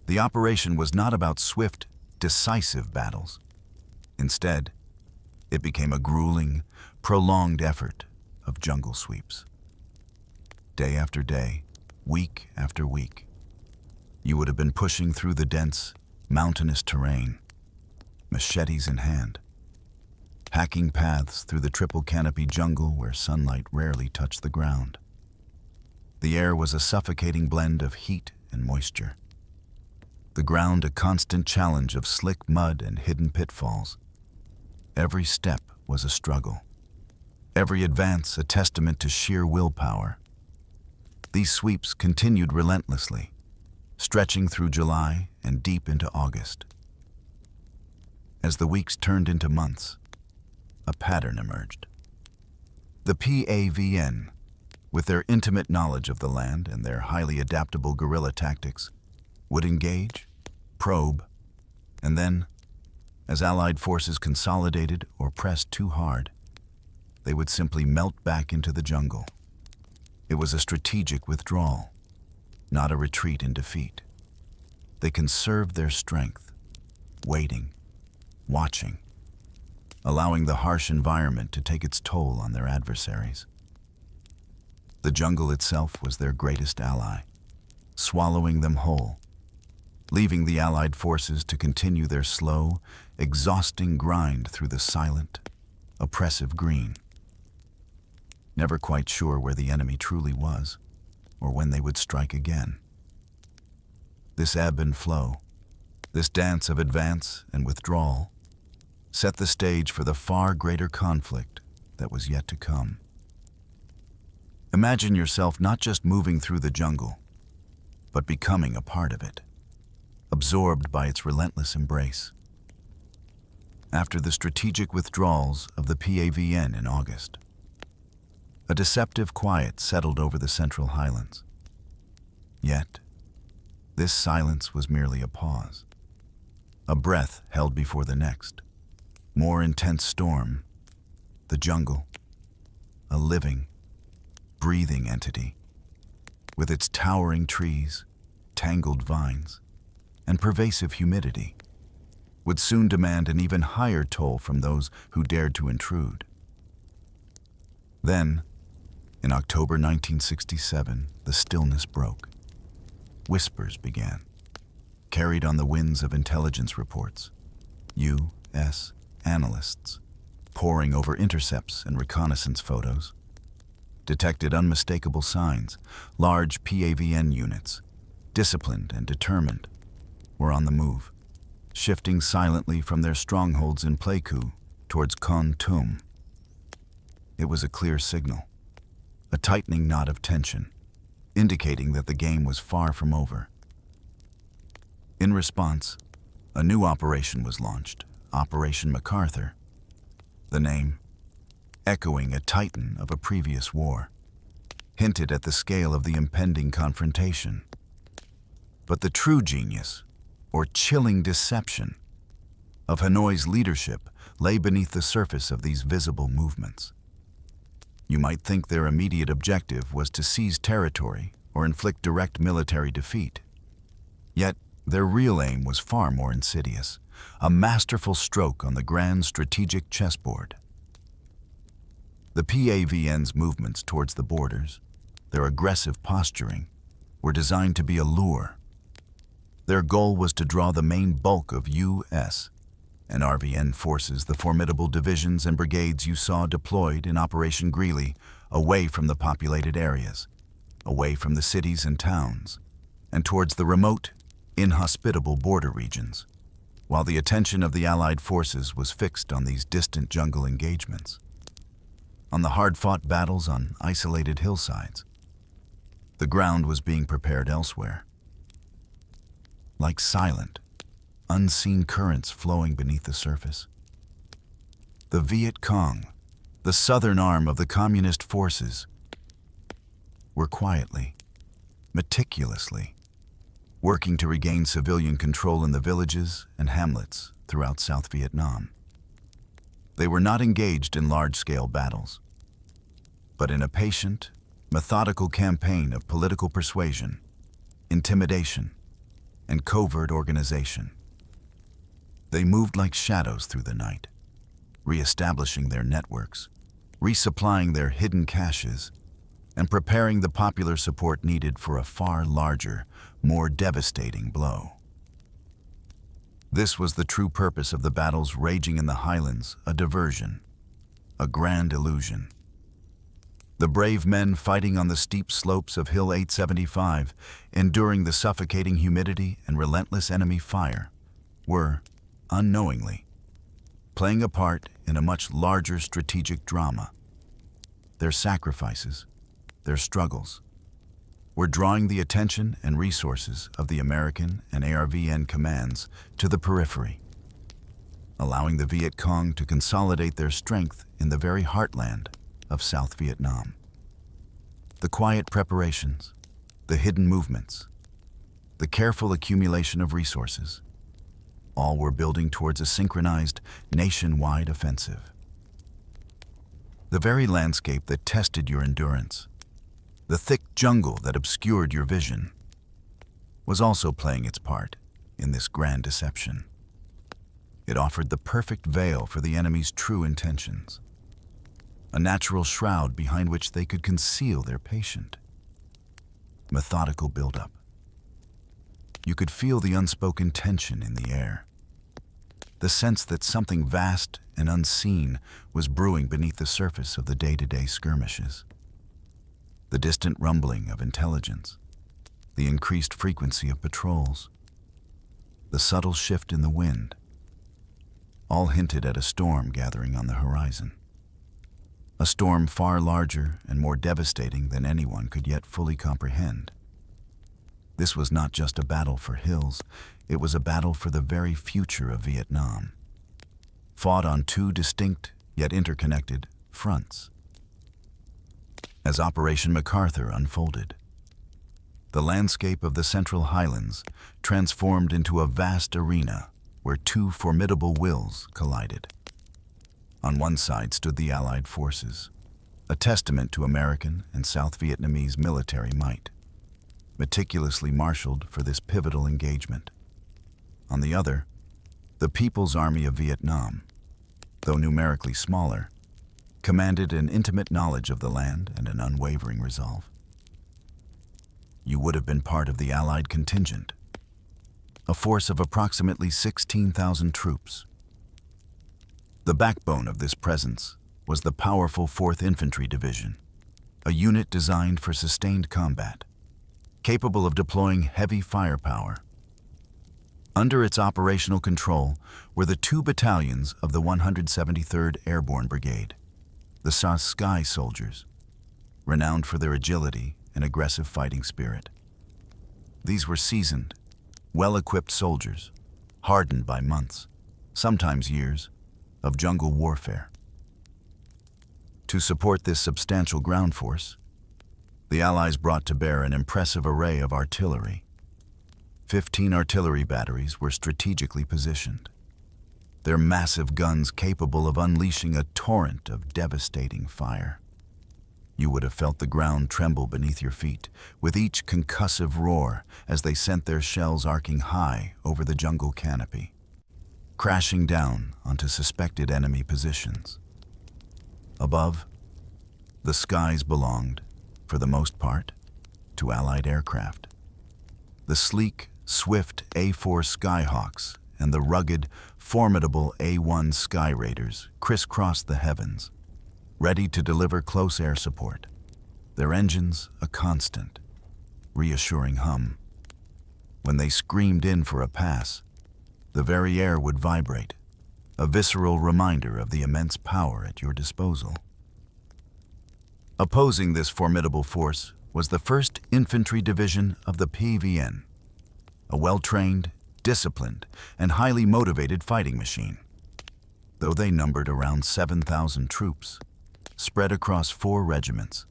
The operation was not about swift, decisive battles. Instead, it became a grueling, prolonged effort of jungle sweeps. Day after day, week after week, you would have been pushing through the dense, mountainous terrain, machetes in hand, hacking paths through the triple canopy jungle where sunlight rarely touched the ground. The air was a suffocating blend of heat and moisture. The ground a constant challenge of slick mud and hidden pitfalls. Every step was a struggle. Every advance a testament to sheer willpower. These sweeps continued relentlessly, stretching through July and deep into August. As the weeks turned into months, a pattern emerged. The PAVN, with their intimate knowledge of the land and their highly adaptable guerrilla tactics, would engage, probe, and then, as Allied forces consolidated or pressed too hard, they would simply melt back into the jungle. It was a strategic withdrawal, not a retreat in defeat. They conserved their strength, waiting, watching, allowing the harsh environment to take its toll on their adversaries. The jungle itself was their greatest ally, swallowing them whole, leaving the Allied forces to continue their slow, exhausting grind through the silent, oppressive green. Never quite sure where the enemy truly was, or when they would strike again. This ebb and flow, this dance of advance and withdrawal, set the stage for the far greater conflict that was yet to come. Imagine yourself not just moving through the jungle, but becoming a part of it, absorbed by its relentless embrace. After the strategic withdrawals of the PAVN in August, a deceptive quiet settled over the Central Highlands. Yet, this silence was merely a pause, a breath held before the next, more intense storm. The jungle, a living, breathing entity, with its towering trees, tangled vines, and pervasive humidity, would soon demand an even higher toll from those who dared to intrude. Then, in October 1967, the stillness broke. Whispers began, carried on the winds of intelligence reports. U.S. analysts, poring over intercepts and reconnaissance photos, detected unmistakable signs. Large PAVN units, disciplined and determined, were on the move, shifting silently from their strongholds in Pleiku towards Kon Tum. It was a clear signal, a tightening knot of tension, indicating that the game was far from over. In response, a new operation was launched, Operation MacArthur, the name echoing a titan of a previous war, hinted at the scale of the impending confrontation. But the true genius, or chilling deception, of Hanoi's leadership lay beneath the surface of these visible movements. You might think their immediate objective was to seize territory or inflict direct military defeat. Yet, their real aim was far more insidious, a masterful stroke on the grand strategic chessboard. The PAVN's movements towards the borders, their aggressive posturing, were designed to be a lure. Their goal was to draw the main bulk of U.S. and RVN forces, the formidable divisions and brigades you saw deployed in Operation Greeley, away from the populated areas, away from the cities and towns, and towards the remote, inhospitable border regions, while the attention of the Allied forces was fixed on these distant jungle engagements, on the hard-fought battles on isolated hillsides. The ground was being prepared elsewhere. like silent, unseen currents flowing beneath the surface. The Viet Cong, the southern arm of the communist forces, were quietly, meticulously, working to regain civilian control in the villages and hamlets throughout South Vietnam. They were not engaged in large-scale battles, but in a patient, methodical campaign of political persuasion, intimidation, and covert organization. They moved like shadows through the night, re-establishing their networks, resupplying their hidden caches, and preparing the popular support needed for a far larger, more devastating blow. This was the true purpose of the battles raging in the highlands, a diversion, a grand illusion. The brave men fighting on the steep slopes of Hill 875, enduring the suffocating humidity and relentless enemy fire, were, unknowingly, playing a part in a much larger strategic drama. Their sacrifices, their struggles, were drawing the attention and resources of the American and ARVN commands to the periphery, allowing the Viet Cong to consolidate their strength in the very heartland of South Vietnam. The quiet preparations, the hidden movements, the careful accumulation of resources, all were building towards a synchronized, nationwide offensive. The very landscape that tested your endurance, the thick jungle that obscured your vision, was also playing its part in this grand deception. It offered the perfect veil for the enemy's true intentions, a natural shroud behind which they could conceal their patient, methodical buildup. You could feel the unspoken tension in the air, the sense that something vast and unseen was brewing beneath the surface of the day-to-day skirmishes. The distant rumbling of intelligence, the increased frequency of patrols, the subtle shift in the wind, all hinted at a storm gathering on the horizon. A storm far larger and more devastating than anyone could yet fully comprehend. This was not just a battle for hills, it was a battle for the very future of Vietnam, fought on two distinct yet interconnected fronts. As Operation MacArthur unfolded, the landscape of the Central Highlands transformed into a vast arena where two formidable wills collided. On one side stood the Allied forces, a testament to American and South Vietnamese military might, meticulously marshaled for this pivotal engagement. On the other, the People's Army of Vietnam, though numerically smaller, commanded an intimate knowledge of the land and an unwavering resolve. You would have been part of the Allied contingent, a force of approximately 16,000 troops. The backbone of this presence was the powerful 4th Infantry Division, a unit designed for sustained combat, capable of deploying heavy firepower. Under its operational control were the 2 battalions of the 173rd Airborne Brigade, the SAS Sky Soldiers, renowned for their agility and aggressive fighting spirit. These were seasoned, well-equipped soldiers, hardened by months, sometimes years, of jungle warfare. To support this substantial ground force, the Allies brought to bear an impressive array of artillery. 15 artillery batteries were strategically positioned, their massive guns capable of unleashing a torrent of devastating fire. You would have felt the ground tremble beneath your feet with each concussive roar as they sent their shells arcing high over the jungle canopy, crashing down onto suspected enemy positions. Above, the skies belonged, for the most part, to Allied aircraft. The sleek, swift A-4 Skyhawks and the rugged, formidable A-1 Sky Raiders crisscrossed the heavens, ready to deliver close air support, their engines a constant, reassuring hum. When they screamed in for a pass, the very air would vibrate, a visceral reminder of the immense power at your disposal. Opposing this formidable force was the 1st Infantry Division of the PVN, a well-trained, disciplined, and highly motivated fighting machine. Though they numbered around 7,000 troops, spread across 4 regiments,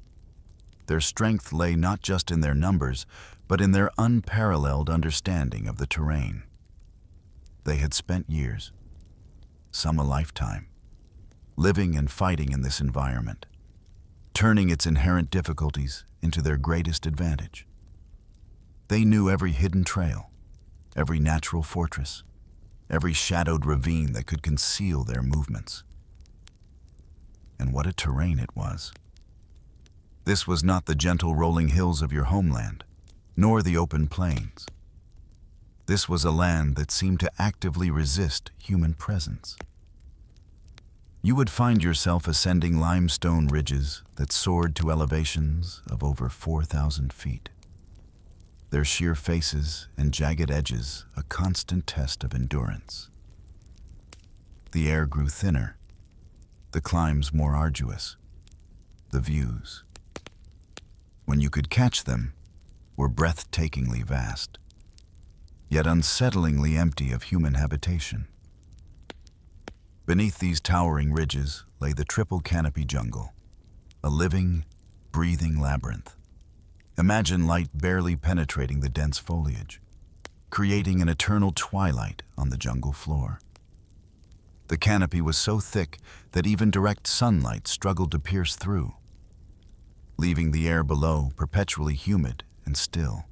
their strength lay not just in their numbers, but in their unparalleled understanding of the terrain. They had spent years, some a lifetime, living and fighting in this environment, turning its inherent difficulties into their greatest advantage. They knew every hidden trail, every natural fortress, every shadowed ravine that could conceal their movements. And what a terrain it was. This was not the gentle rolling hills of your homeland, nor the open plains. This was a land that seemed to actively resist human presence. You would find yourself ascending limestone ridges that soared to elevations of over 4,000 feet. Their sheer faces and jagged edges a constant test of endurance. The air grew thinner, the climbs more arduous, the views, when you could catch them, were breathtakingly vast, yet unsettlingly empty of human habitation. Beneath these towering ridges lay the triple canopy jungle, a living, breathing labyrinth. Imagine light barely penetrating the dense foliage, creating an eternal twilight on the jungle floor. The canopy was so thick that even direct sunlight struggled to pierce through, leaving the air below perpetually humid and still.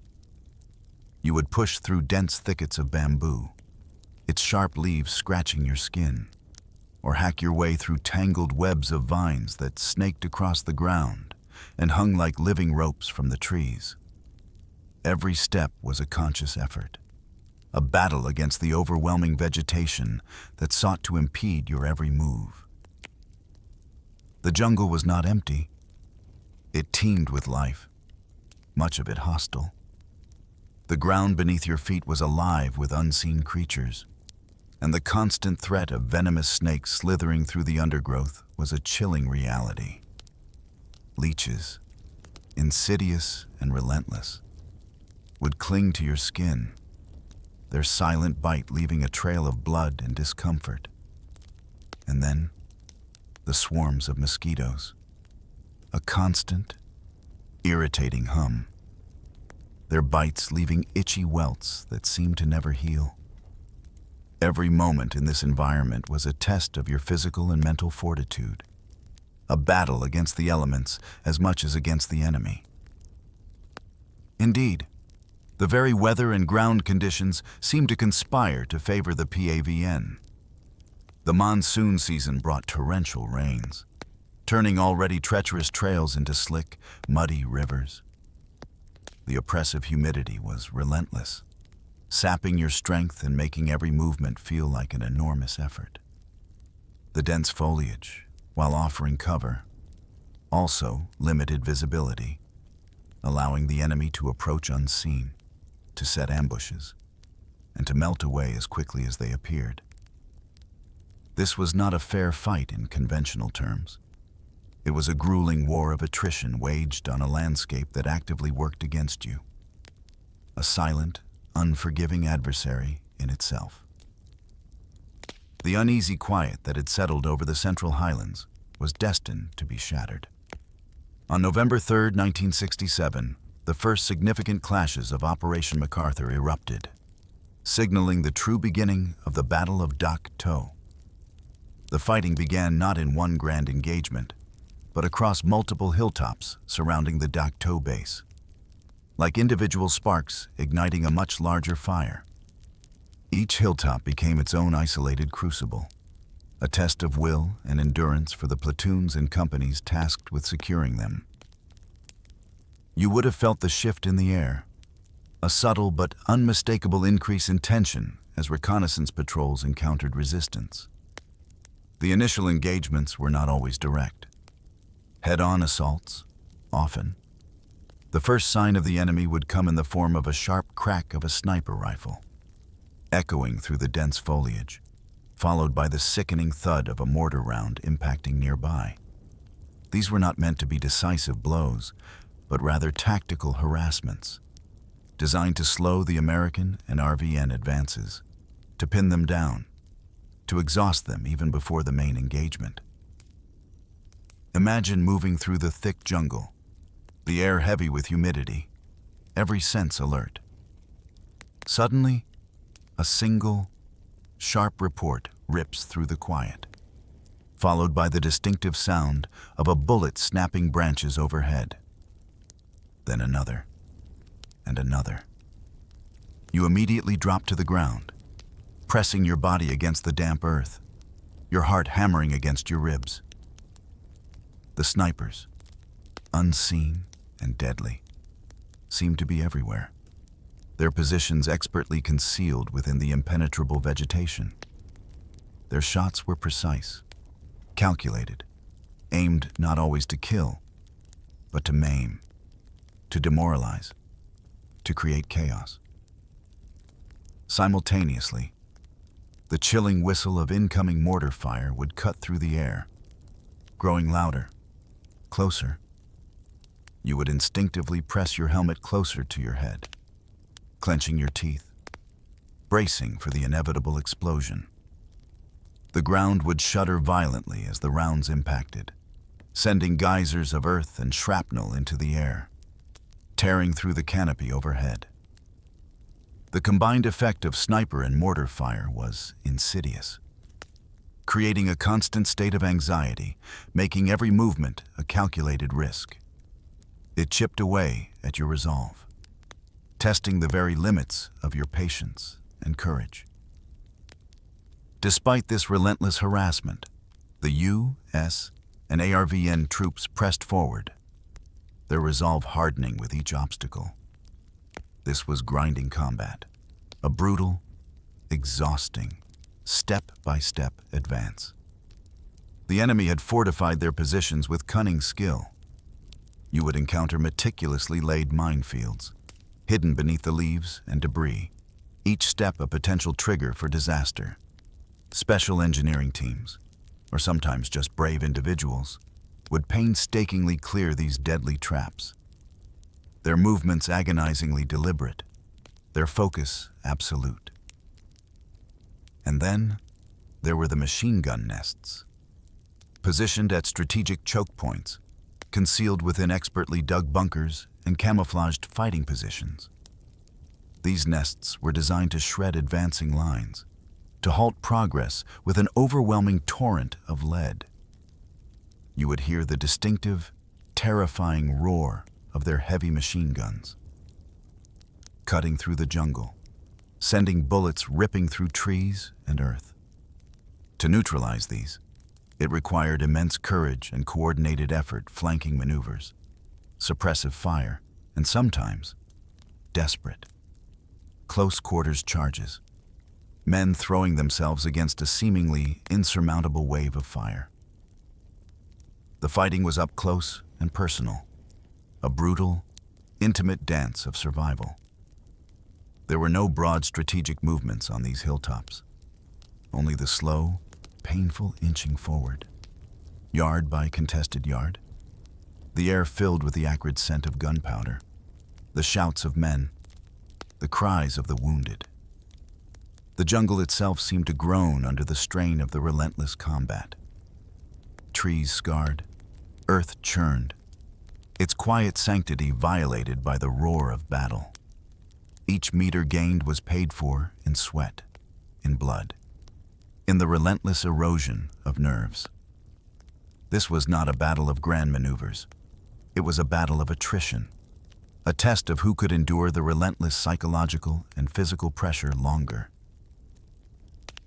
You would push through dense thickets of bamboo, its sharp leaves scratching your skin, or hack your way through tangled webs of vines that snaked across the ground and hung like living ropes from the trees. Every step was a conscious effort, a battle against the overwhelming vegetation that sought to impede your every move. The jungle was not empty. It teemed with life, much of it hostile. The ground beneath your feet was alive with unseen creatures, and the constant threat of venomous snakes slithering through the undergrowth was a chilling reality. Leeches, insidious and relentless, would cling to your skin, their silent bite leaving a trail of blood and discomfort. And then, the swarms of mosquitoes, a constant, irritating hum, their bites leaving itchy welts that seemed to never heal. Every moment in this environment was a test of your physical and mental fortitude, a battle against the elements as much as against the enemy. Indeed, the very weather and ground conditions seemed to conspire to favor the PAVN. The monsoon season brought torrential rains, turning already treacherous trails into slick, muddy rivers. The oppressive humidity was relentless, sapping your strength and making every movement feel like an enormous effort. The dense foliage, while offering cover, also limited visibility, allowing the enemy to approach unseen, to set ambushes, and to melt away as quickly as they appeared. This was not a fair fight in conventional terms. It was a grueling war of attrition waged on a landscape that actively worked against you. A silent, unforgiving adversary in itself. The uneasy quiet that had settled over the Central Highlands was destined to be shattered. On November 3, 1967, the first significant clashes of Operation MacArthur erupted, signaling the true beginning of the Battle of Dak To. The fighting began not in one grand engagement, but across multiple hilltops surrounding the Dak To base, like individual sparks igniting a much larger fire. Each hilltop became its own isolated crucible, a test of will and endurance for the platoons and companies tasked with securing them. You would have felt the shift in the air, a subtle but unmistakable increase in tension as reconnaissance patrols encountered resistance. The initial engagements were not always direct. Head-on assaults, often. The first sign of the enemy would come in the form of a sharp crack of a sniper rifle, echoing through the dense foliage, followed by the sickening thud of a mortar round impacting nearby. These were not meant to be decisive blows, but rather tactical harassments, designed to slow the American and RVN advances, to pin them down, to exhaust them even before the main engagement. Imagine moving through the thick jungle, the air heavy with humidity, every sense alert. Suddenly, a single, sharp report rips through the quiet, followed by the distinctive sound of a bullet snapping branches overhead. Then another, and another. You immediately drop to the ground, pressing your body against the damp earth, your heart hammering against your ribs. The snipers, unseen and deadly, seemed to be everywhere, their positions expertly concealed within the impenetrable vegetation. Their shots were precise, calculated, aimed not always to kill, but to maim, to demoralize, to create chaos. Simultaneously, the chilling whistle of incoming mortar fire would cut through the air, growing louder, closer. You would instinctively press your helmet closer to your head, clenching your teeth, bracing for the inevitable explosion. The ground would shudder violently as the rounds impacted, sending geysers of earth and shrapnel into the air, tearing through the canopy overhead. The combined effect of sniper and mortar fire was insidious, creating a constant state of anxiety, making every movement a calculated risk. It chipped away at your resolve, testing the very limits of your patience and courage. Despite this relentless harassment, the U.S. and ARVN troops pressed forward, their resolve hardening with each obstacle. This was grinding combat, a brutal, exhausting, step-by-step advance. The enemy had fortified their positions with cunning skill. You would encounter meticulously laid minefields, hidden beneath the leaves and debris, each step a potential trigger for disaster. Special engineering teams, or sometimes just brave individuals, would painstakingly clear these deadly traps. Their movements agonizingly deliberate, their focus absolute. And then there were the machine gun nests, positioned at strategic choke points, concealed within expertly dug bunkers and camouflaged fighting positions. These nests were designed to shred advancing lines, to halt progress with an overwhelming torrent of lead. You would hear the distinctive, terrifying roar of their heavy machine guns, cutting through the jungle, sending bullets ripping through trees and earth. To neutralize these, it required immense courage and coordinated effort, flanking maneuvers, suppressive fire, and sometimes desperate, close-quarters charges, men throwing themselves against a seemingly insurmountable wave of fire. The fighting was up close and personal, a brutal, intimate dance of survival. There were no broad strategic movements on these hilltops, only the slow, painful inching forward, yard by contested yard, the air filled with the acrid scent of gunpowder, the shouts of men, the cries of the wounded. The jungle itself seemed to groan under the strain of the relentless combat. Trees scarred, earth churned, its quiet sanctity violated by the roar of battle. Each meter gained was paid for in sweat, in blood, in the relentless erosion of nerves. This was not a battle of grand maneuvers. It was a battle of attrition, a test of who could endure the relentless psychological and physical pressure longer.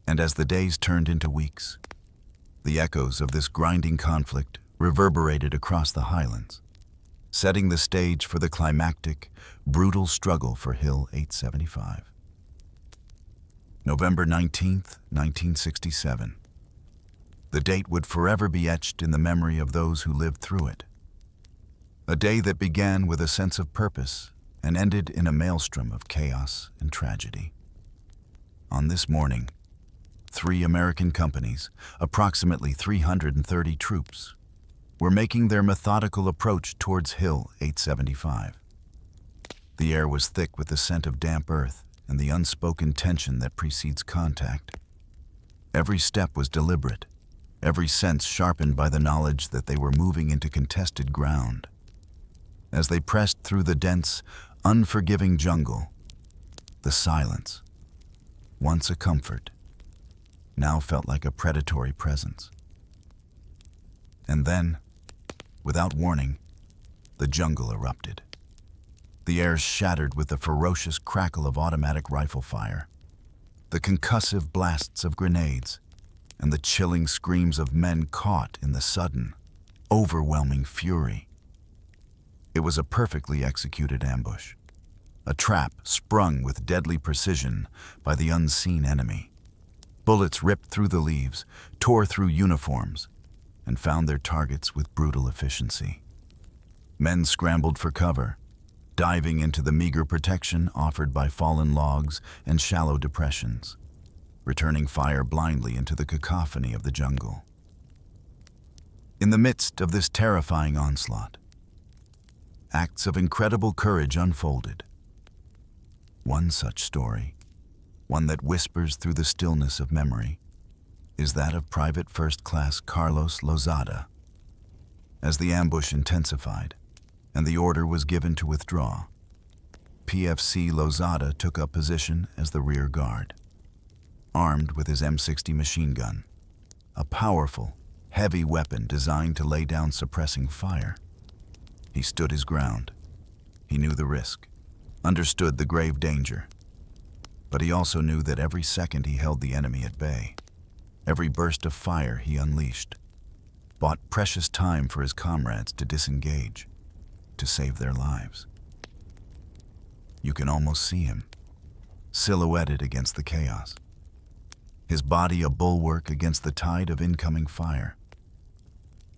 And as the days turned into weeks, the echoes of this grinding conflict reverberated across the highlands, setting the stage for the climactic, brutal struggle for Hill 875. November 19th, 1967. The date would forever be etched in the memory of those who lived through it. A day that began with a sense of purpose and ended in a maelstrom of chaos and tragedy. On this morning, 3 American companies, approximately 330 troops, were making their methodical approach towards Hill 875. The air was thick with the scent of damp earth and the unspoken tension that precedes contact. Every step was deliberate, every sense sharpened by the knowledge that they were moving into contested ground. As they pressed through the dense, unforgiving jungle, the silence, once a comfort, now felt like a predatory presence. And then, without warning, the jungle erupted. The air shattered with the ferocious crackle of automatic rifle fire, the concussive blasts of grenades, and the chilling screams of men caught in the sudden, overwhelming fury. It was a perfectly executed ambush, a trap sprung with deadly precision by the unseen enemy. Bullets ripped through the leaves, tore through uniforms, and found their targets with brutal efficiency. Men scrambled for cover, diving into the meager protection offered by fallen logs and shallow depressions, returning fire blindly into the cacophony of the jungle. In the midst of this terrifying onslaught, acts of incredible courage unfolded. One such story, one that whispers through the stillness of memory, is that of Private First Class Carlos Lozada. As the ambush intensified, and the order was given to withdraw, PFC Lozada took up position as the rear guard. Armed with his M60 machine gun, a powerful, heavy weapon designed to lay down suppressing fire, he stood his ground. He knew the risk, understood the grave danger, but he also knew that every second he held the enemy at bay, every burst of fire he unleashed, bought precious time for his comrades to disengage, to save their lives. You can almost see him, silhouetted against the chaos, his body a bulwark against the tide of incoming fire.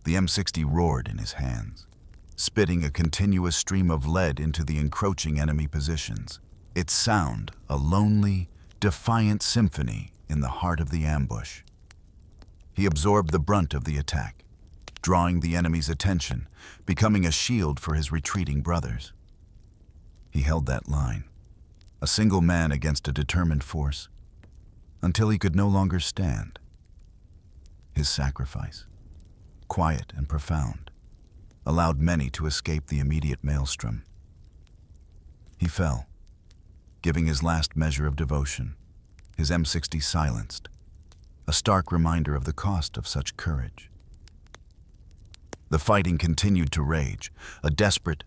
The M60 roared in his hands, spitting a continuous stream of lead into the encroaching enemy positions, its sound a lonely, defiant symphony in the heart of the ambush. He absorbed the brunt of the attack, drawing the enemy's attention, becoming a shield for his retreating brothers. He held that line, a single man against a determined force, until he could no longer stand. His sacrifice, quiet and profound, allowed many to escape the immediate maelstrom. He fell, giving his last measure of devotion, his M60 silenced, a stark reminder of the cost of such courage. The fighting continued to rage, a desperate,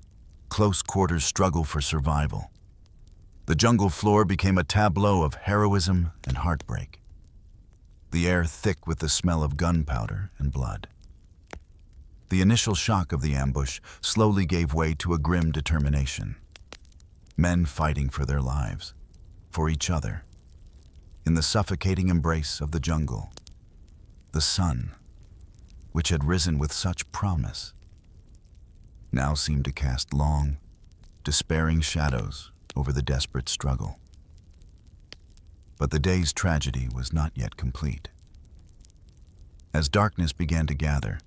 close-quarters struggle for survival. The jungle floor became a tableau of heroism and heartbreak, the air thick with the smell of gunpowder and blood. The initial shock of the ambush slowly gave way to a grim determination. Men fighting for their lives, for each other, in the suffocating embrace of the jungle. The sun, which had risen with such promise, now seemed to cast long, despairing shadows over the desperate struggle. But the day's tragedy was not yet complete. As darkness began to gather,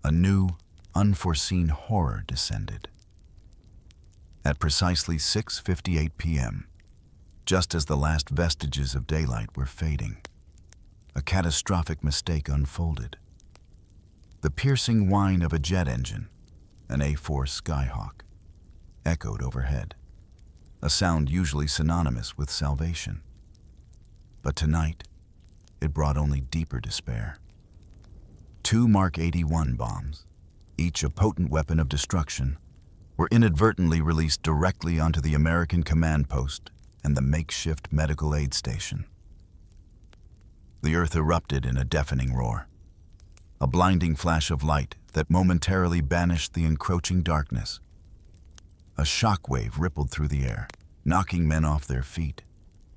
a new, unforeseen horror descended. At precisely 6:58 p.m., just as the last vestiges of daylight were fading, a catastrophic mistake unfolded. The piercing whine of a jet engine, an A4 Skyhawk, echoed overhead, a sound usually synonymous with salvation. But tonight, it brought only deeper despair. 2 Mark 81 bombs, each a potent weapon of destruction, were inadvertently released directly onto the American command post and the makeshift medical aid station. The earth erupted in a deafening roar, a blinding flash of light that momentarily banished the encroaching darkness. A shockwave rippled through the air, knocking men off their feet,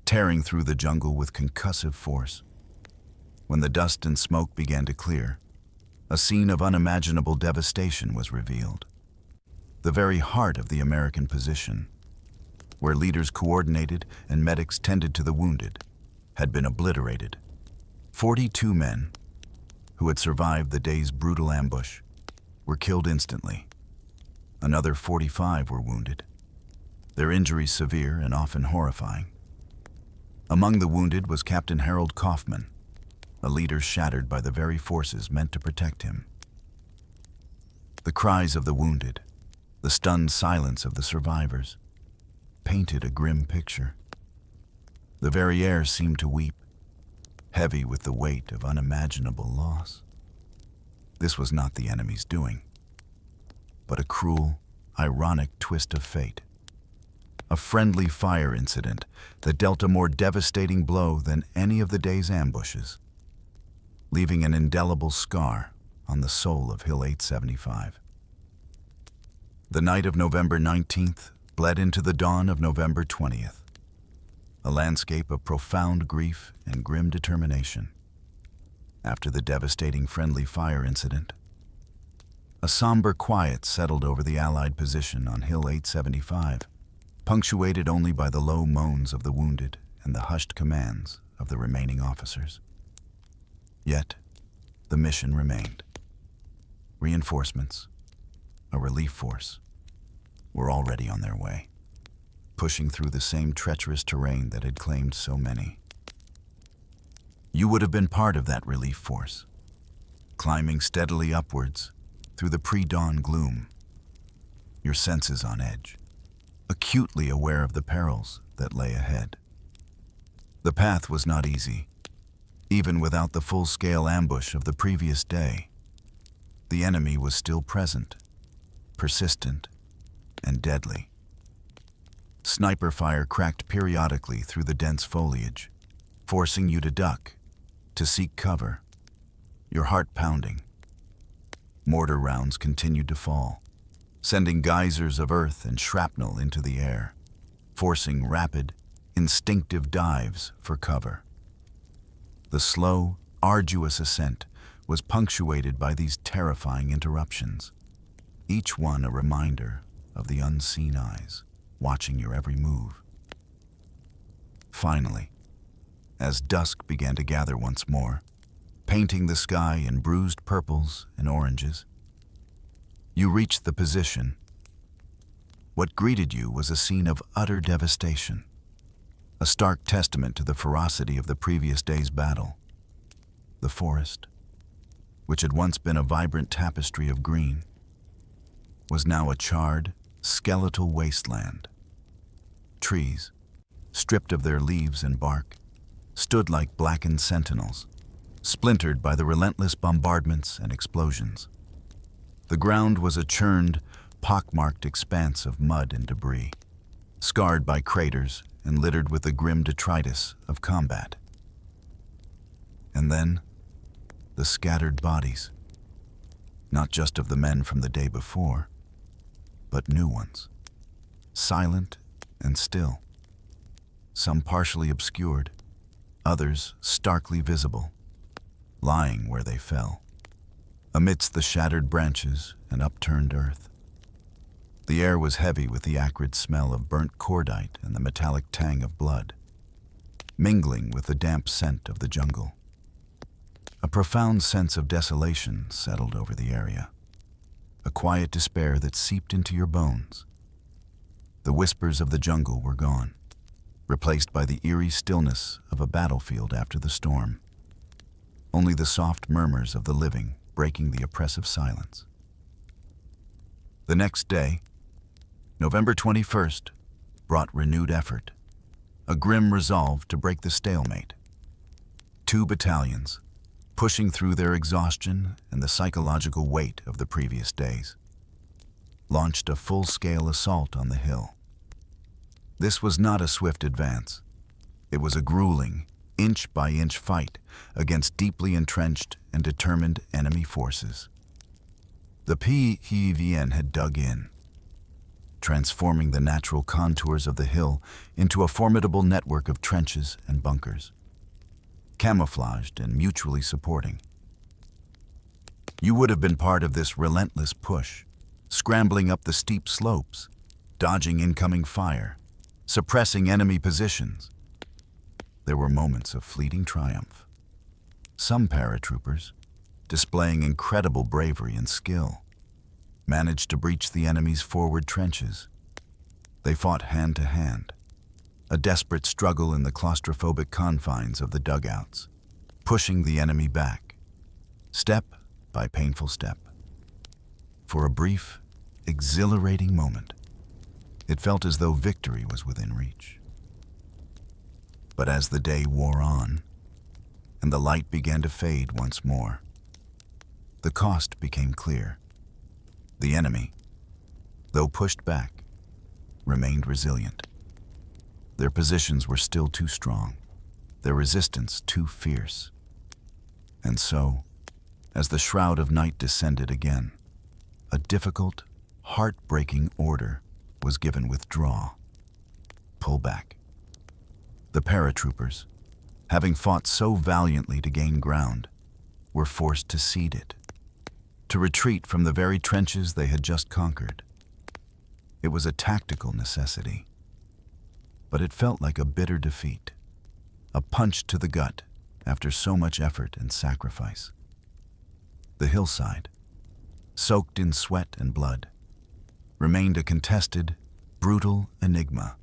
tearing through the jungle with concussive force. When the dust and smoke began to clear, a scene of unimaginable devastation was revealed. The very heart of the American position, where leaders coordinated and medics tended to the wounded, had been obliterated. 42 men, who had survived the day's brutal ambush, were killed instantly. Another 45 were wounded. their injuries severe and often horrifying. Among the wounded was Captain Harold Kaufman, a leader shattered by the very forces meant to protect him. The cries of the wounded, the stunned silence of the survivors, painted a grim picture. The very air seemed to weep, heavy with the weight of unimaginable loss. This was not the enemy's doing, but a cruel, ironic twist of fate. A friendly fire incident that dealt a more devastating blow than any of the day's ambushes, leaving an indelible scar on the soul of Hill 875. The night of November 19th bled into the dawn of November 20th, a landscape of profound grief and grim determination. After the devastating friendly fire incident, a somber quiet settled over the Allied position on Hill 875, punctuated only by the low moans of the wounded and the hushed commands of the remaining officers. Yet, the mission remained. Reinforcements, a relief force, were already on their way, pushing through the same treacherous terrain that had claimed so many. You would have been part of that relief force, climbing steadily upwards through the pre-dawn gloom, your senses on edge, acutely aware of the perils that lay ahead. The path was not easy, even without the full-scale ambush of the previous day. The enemy was still present, persistent, and deadly. Sniper fire cracked periodically through the dense foliage, forcing you to duck, to seek cover, your heart pounding. Mortar rounds continued to fall, sending geysers of earth and shrapnel into the air, forcing rapid, instinctive dives for cover. The slow, arduous ascent was punctuated by these terrifying interruptions, each one a reminder of the unseen eyes watching your every move. Finally, as dusk began to gather once more, painting the sky in bruised purples and oranges, you reached the position. What greeted you was a scene of utter devastation, a stark testament to the ferocity of the previous day's battle. The forest, which had once been a vibrant tapestry of green, was now a charred, skeletal wasteland. Trees, stripped of their leaves and bark, stood like blackened sentinels, splintered by the relentless bombardments and explosions. The ground was a churned, pockmarked expanse of mud and debris, scarred by craters and littered with the grim detritus of combat. And then, the scattered bodies, not just of the men from the day before, but new ones, silent and still, some partially obscured, others starkly visible, lying where they fell, amidst the shattered branches and upturned earth. The air was heavy with the acrid smell of burnt cordite and the metallic tang of blood, mingling with the damp scent of the jungle. A profound sense of desolation settled over the area, a quiet despair that seeped into your bones. The whispers of the jungle were gone, replaced by the eerie stillness of a battlefield after the storm. Only the soft murmurs of the living breaking the oppressive silence. The next day, November 21st, brought renewed effort, a grim resolve to break the stalemate. 2 battalions, pushing through their exhaustion and the psychological weight of the previous days, launched a full-scale assault on the hill. This was not a swift advance. It was a grueling, inch-by-inch fight against deeply entrenched and determined enemy forces. The PEVN had dug in, transforming the natural contours of the hill into a formidable network of trenches and bunkers, camouflaged and mutually supporting. You would have been part of this relentless push, scrambling up the steep slopes, dodging incoming fire, suppressing enemy positions. There were moments of fleeting triumph. Some paratroopers, displaying incredible bravery and skill, managed to breach the enemy's forward trenches, They fought hand to hand, a desperate struggle in the claustrophobic confines of the dugouts, pushing the enemy back, step by painful step. For a brief, exhilarating moment, it felt as though victory was within reach. But as the day wore on, and the light began to fade once more, the cost became clear. The enemy, though pushed back, remained resilient. Their positions were still too strong, their resistance too fierce. And so, as the shroud of night descended again, a difficult, heartbreaking order was given: withdraw, pull back. The paratroopers, having fought so valiantly to gain ground, were forced to cede it, to retreat from the very trenches they had just conquered. It was a tactical necessity, but it felt like a bitter defeat, a punch to the gut after so much effort and sacrifice. The hillside, soaked in sweat and blood, remained a contested, brutal enigma,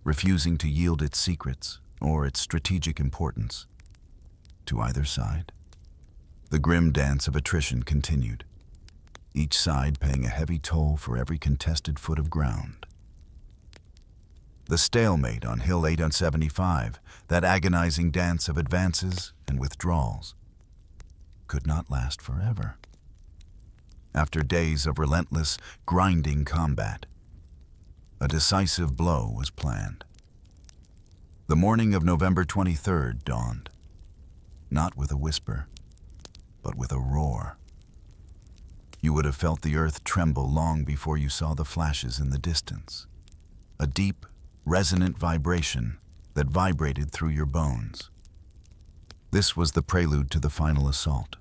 refusing to yield its secrets or its strategic importance to either side. The grim dance of attrition continued, each side paying a heavy toll for every contested foot of ground. The stalemate on Hill 875, that agonizing dance of advances and withdrawals, could not last forever. After days of relentless, grinding combat, a decisive blow was planned. The morning of November 23rd dawned, not with a whisper, but with a roar. You would have felt the earth tremble long before you saw the flashes in the distance, a deep, resonant vibration that vibrated through your bones. This was the prelude to the final assault,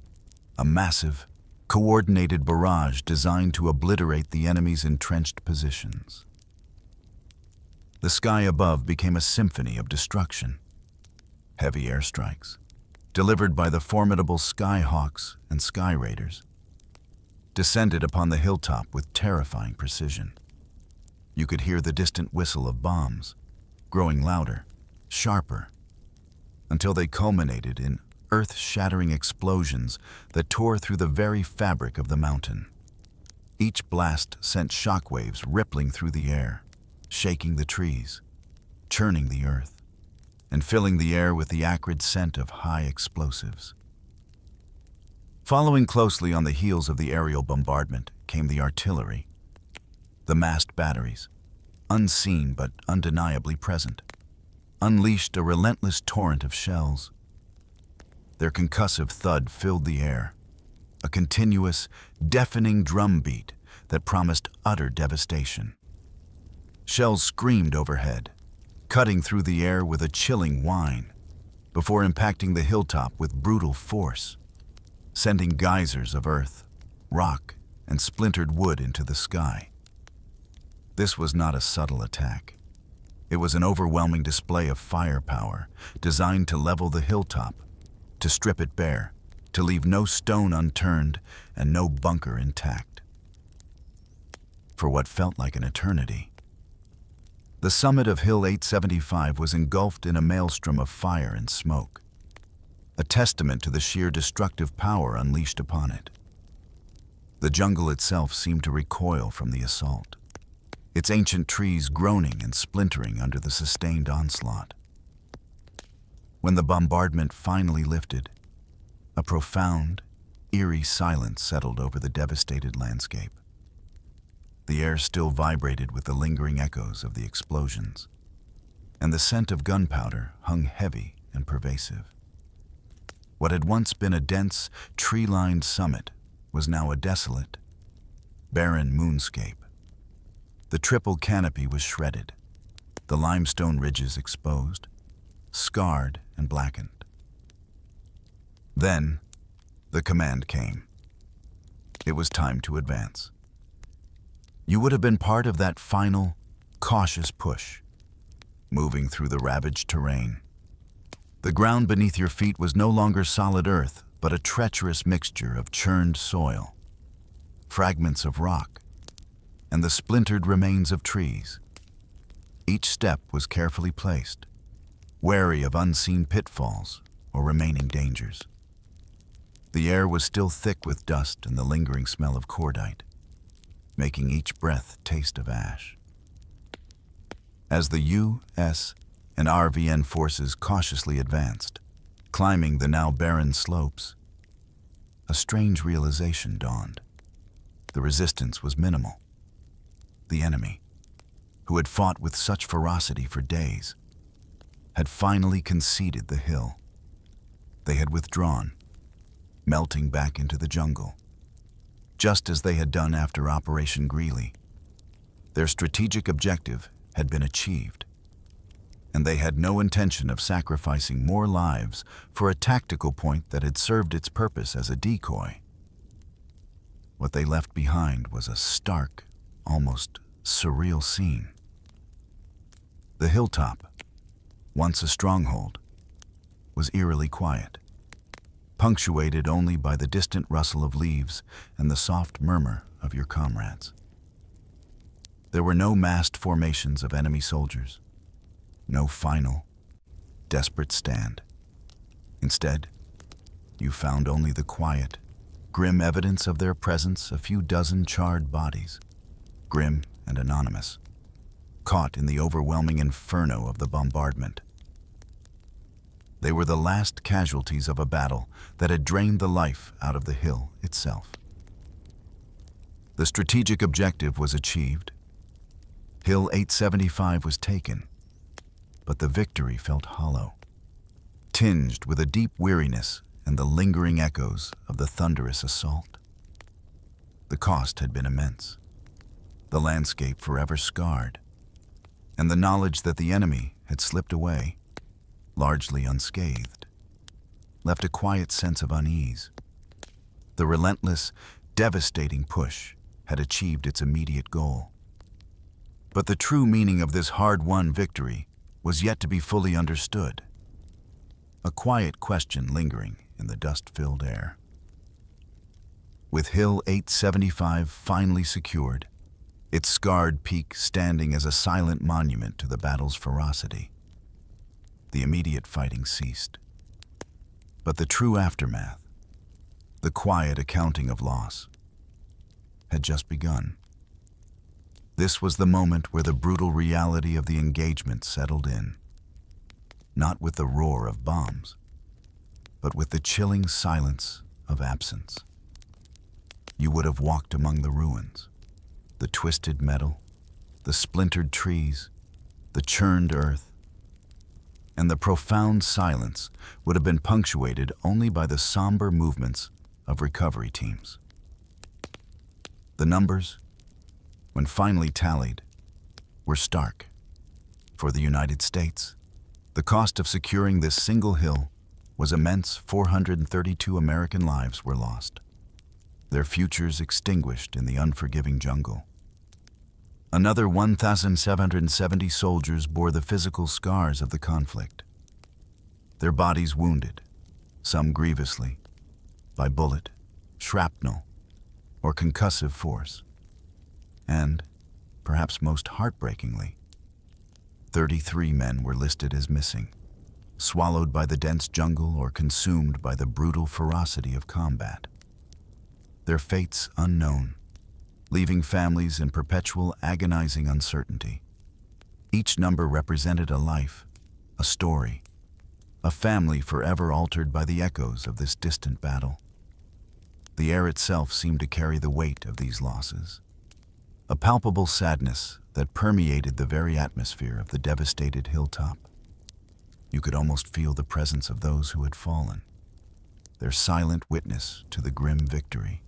a massive, coordinated barrage designed to obliterate the enemy's entrenched positions. The sky above became a symphony of destruction. Heavy airstrikes, delivered by the formidable Skyhawks and Sky Raiders, descended upon the hilltop with terrifying precision. You could hear the distant whistle of bombs, growing louder, sharper, until they culminated in earth-shattering explosions that tore through the very fabric of the mountain. Each blast sent shockwaves rippling through the air, shaking the trees, churning the earth, and filling the air with the acrid scent of high explosives. Following closely on the heels of the aerial bombardment came the artillery. The massed batteries, unseen but undeniably present, unleashed a relentless torrent of shells. Their concussive thud filled the air, a continuous, deafening drumbeat that promised utter devastation. Shells screamed overhead, cutting through the air with a chilling whine, before impacting the hilltop with brutal force, sending geysers of earth, rock, and splintered wood into the sky. This was not a subtle attack. It was an overwhelming display of firepower designed to level the hilltop, to strip it bare, to leave no stone unturned and no bunker intact. For what felt like an eternity, the summit of Hill 875 was engulfed in a maelstrom of fire and smoke, a testament to the sheer destructive power unleashed upon it. The jungle itself seemed to recoil from the assault, its ancient trees groaning and splintering under the sustained onslaught. When the bombardment finally lifted, a profound, eerie silence settled over the devastated landscape. The air still vibrated with the lingering echoes of the explosions, and the scent of gunpowder hung heavy and pervasive. What had once been a dense, tree-lined summit was now a desolate, barren moonscape. The triple canopy was shredded, the limestone ridges exposed, scarred and blackened. Then, the command came. It was time to advance. You would have been part of that final, cautious push, moving through the ravaged terrain. The ground beneath your feet was no longer solid earth, but a treacherous mixture of churned soil, fragments of rock, and the splintered remains of trees. Each step was carefully placed, wary of unseen pitfalls or remaining dangers. The air was still thick with dust and the lingering smell of cordite, making each breath taste of ash. As the U.S. and RVN forces cautiously advanced, climbing the now barren slopes, a strange realization dawned. The resistance was minimal. The enemy, who had fought with such ferocity for days, had finally conceded the hill. They had withdrawn, melting back into the jungle, just as they had done after Operation Greeley. Their strategic objective had been achieved, and they had no intention of sacrificing more lives for a tactical point that had served its purpose as a decoy. What they left behind was a stark, almost surreal scene. The hilltop, once a stronghold, was eerily quiet, punctuated only by the distant rustle of leaves and the soft murmur of your comrades. There were no massed formations of enemy soldiers, no final, desperate stand. Instead, you found only the quiet, grim evidence of their presence: a few dozen charred bodies, grim and anonymous, caught in the overwhelming inferno of the bombardment. They were the last casualties of a battle that had drained the life out of the hill itself. The strategic objective was achieved. Hill 875 was taken, but the victory felt hollow, tinged with a deep weariness and the lingering echoes of the thunderous assault. The cost had been immense, the landscape forever scarred, and the knowledge that the enemy had slipped away, largely unscathed, left a quiet sense of unease. The relentless, devastating push had achieved its immediate goal. But the true meaning of this hard-won victory was yet to be fully understood. A quiet question lingering in the dust-filled air. With Hill 875 finally secured, its scarred peak standing as a silent monument to the battle's ferocity, the immediate fighting ceased. But the true aftermath, the quiet accounting of loss, had just begun. This was the moment where the brutal reality of the engagement settled in, not with the roar of bombs, but with the chilling silence of absence. You would have walked among the ruins, the twisted metal, the splintered trees, the churned earth, and the profound silence would have been punctuated only by the somber movements of recovery teams. The numbers, when finally tallied, were stark. For the United States, the cost of securing this single hill was immense. 432 American lives were lost, their futures extinguished in the unforgiving jungle. Another 1,770 soldiers bore the physical scars of the conflict, their bodies wounded, some grievously, by bullet, shrapnel, or concussive force. And, perhaps most heartbreakingly, 33 men were listed as missing, swallowed by the dense jungle or consumed by the brutal ferocity of combat. Their fates unknown, leaving families in perpetual agonizing uncertainty. Each number represented a life, a story, a family forever altered by the echoes of this distant battle. The air itself seemed to carry the weight of these losses, a palpable sadness that permeated the very atmosphere of the devastated hilltop. You could almost feel the presence of those who had fallen, their silent witness to the grim victory.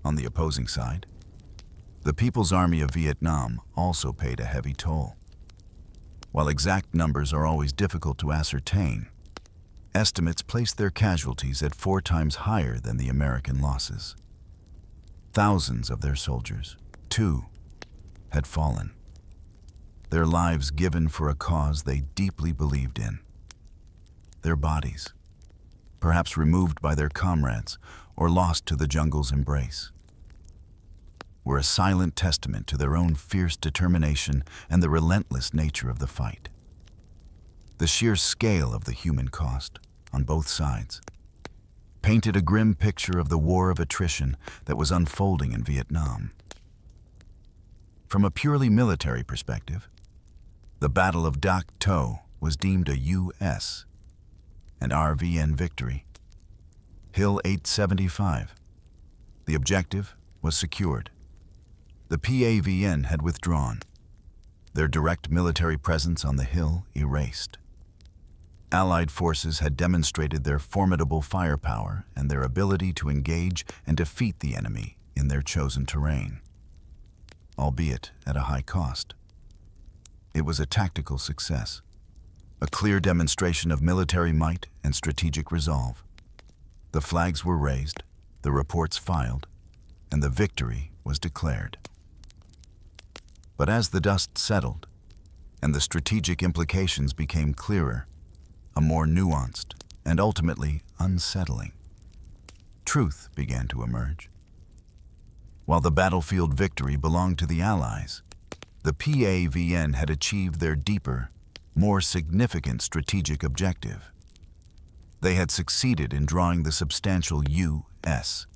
On the opposing side, the People's Army of Vietnam also paid a heavy toll. While exact numbers are always difficult to ascertain, estimates place their casualties at 4 times higher than the American losses. Thousands of their soldiers, too, had fallen, their lives given for a cause they deeply believed in. Their bodies, perhaps removed by their comrades or lost to the jungle's embrace, were a silent testament to their own fierce determination and the relentless nature of the fight. The sheer scale of the human cost, on both sides, painted a grim picture of the war of attrition that was unfolding in Vietnam. From a purely military perspective, the Battle of Dak To was deemed a U.S. and RVN victory. Hill 875. The objective was secured. The PAVN had withdrawn, their direct military presence on the hill erased. Allied forces had demonstrated their formidable firepower and their ability to engage and defeat the enemy in their chosen terrain, albeit at a high cost. It was a tactical success, a clear demonstration of military might and strategic resolve. The flags were raised, the reports filed, and the victory was declared. But as the dust settled and the strategic implications became clearer, a more nuanced and ultimately unsettling truth began to emerge. While the battlefield victory belonged to the Allies, the PAVN had achieved their deeper, more significant strategic objective. They had succeeded in drawing the substantial U.S.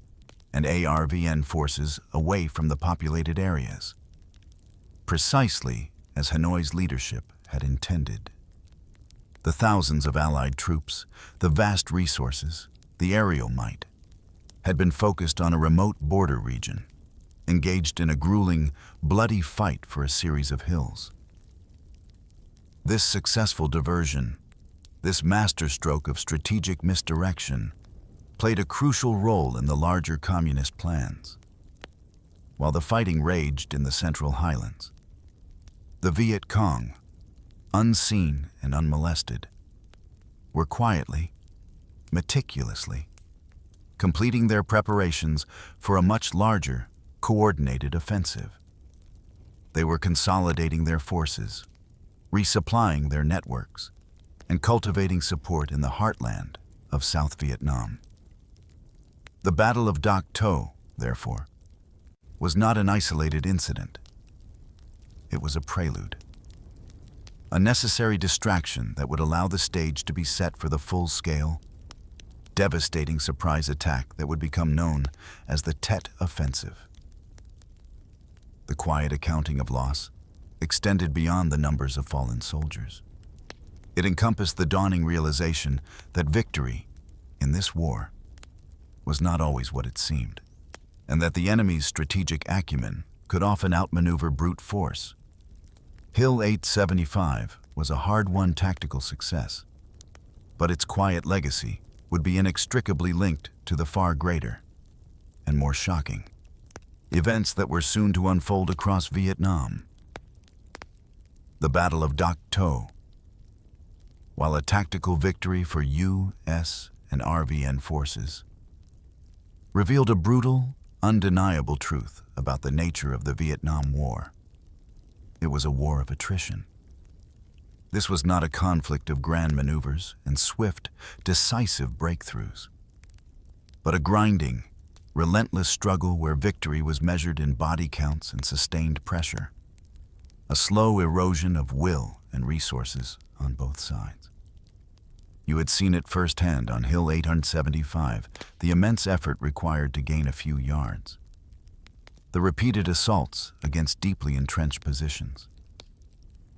and ARVN forces away from the populated areas, precisely as Hanoi's leadership had intended. The thousands of Allied troops, the vast resources, the aerial might, had been focused on a remote border region, engaged in a grueling, bloody fight for a series of hills. This successful diversion, this masterstroke of strategic misdirection, played a crucial role in the larger communist plans. While the fighting raged in the Central Highlands, the Viet Cong, unseen and unmolested, were quietly, meticulously, completing their preparations for a much larger, coordinated offensive. They were consolidating their forces, resupplying their networks, and cultivating support in the heartland of South Vietnam. The Battle of Dak To, therefore, was not an isolated incident. It was a prelude, a necessary distraction that would allow the stage to be set for the full-scale, devastating surprise attack that would become known as the Tet Offensive. The quiet accounting of loss extended beyond the numbers of fallen soldiers. It encompassed the dawning realization that victory in this war was not always what it seemed, and that the enemy's strategic acumen could often outmaneuver brute force. Hill 875 was a hard-won tactical success, but its quiet legacy would be inextricably linked to the far greater and more shocking events that were soon to unfold across Vietnam. The Battle of Dak To. While a tactical victory for U.S. and RVN forces, revealed a brutal, undeniable truth about the nature of the Vietnam War. It was a war of attrition. This was not a conflict of grand maneuvers and swift, decisive breakthroughs, but a grinding, relentless struggle where victory was measured in body counts and sustained pressure, a slow erosion of will and resources on both sides. You had seen it firsthand on Hill 875, the immense effort required to gain a few yards, the repeated assaults against deeply entrenched positions,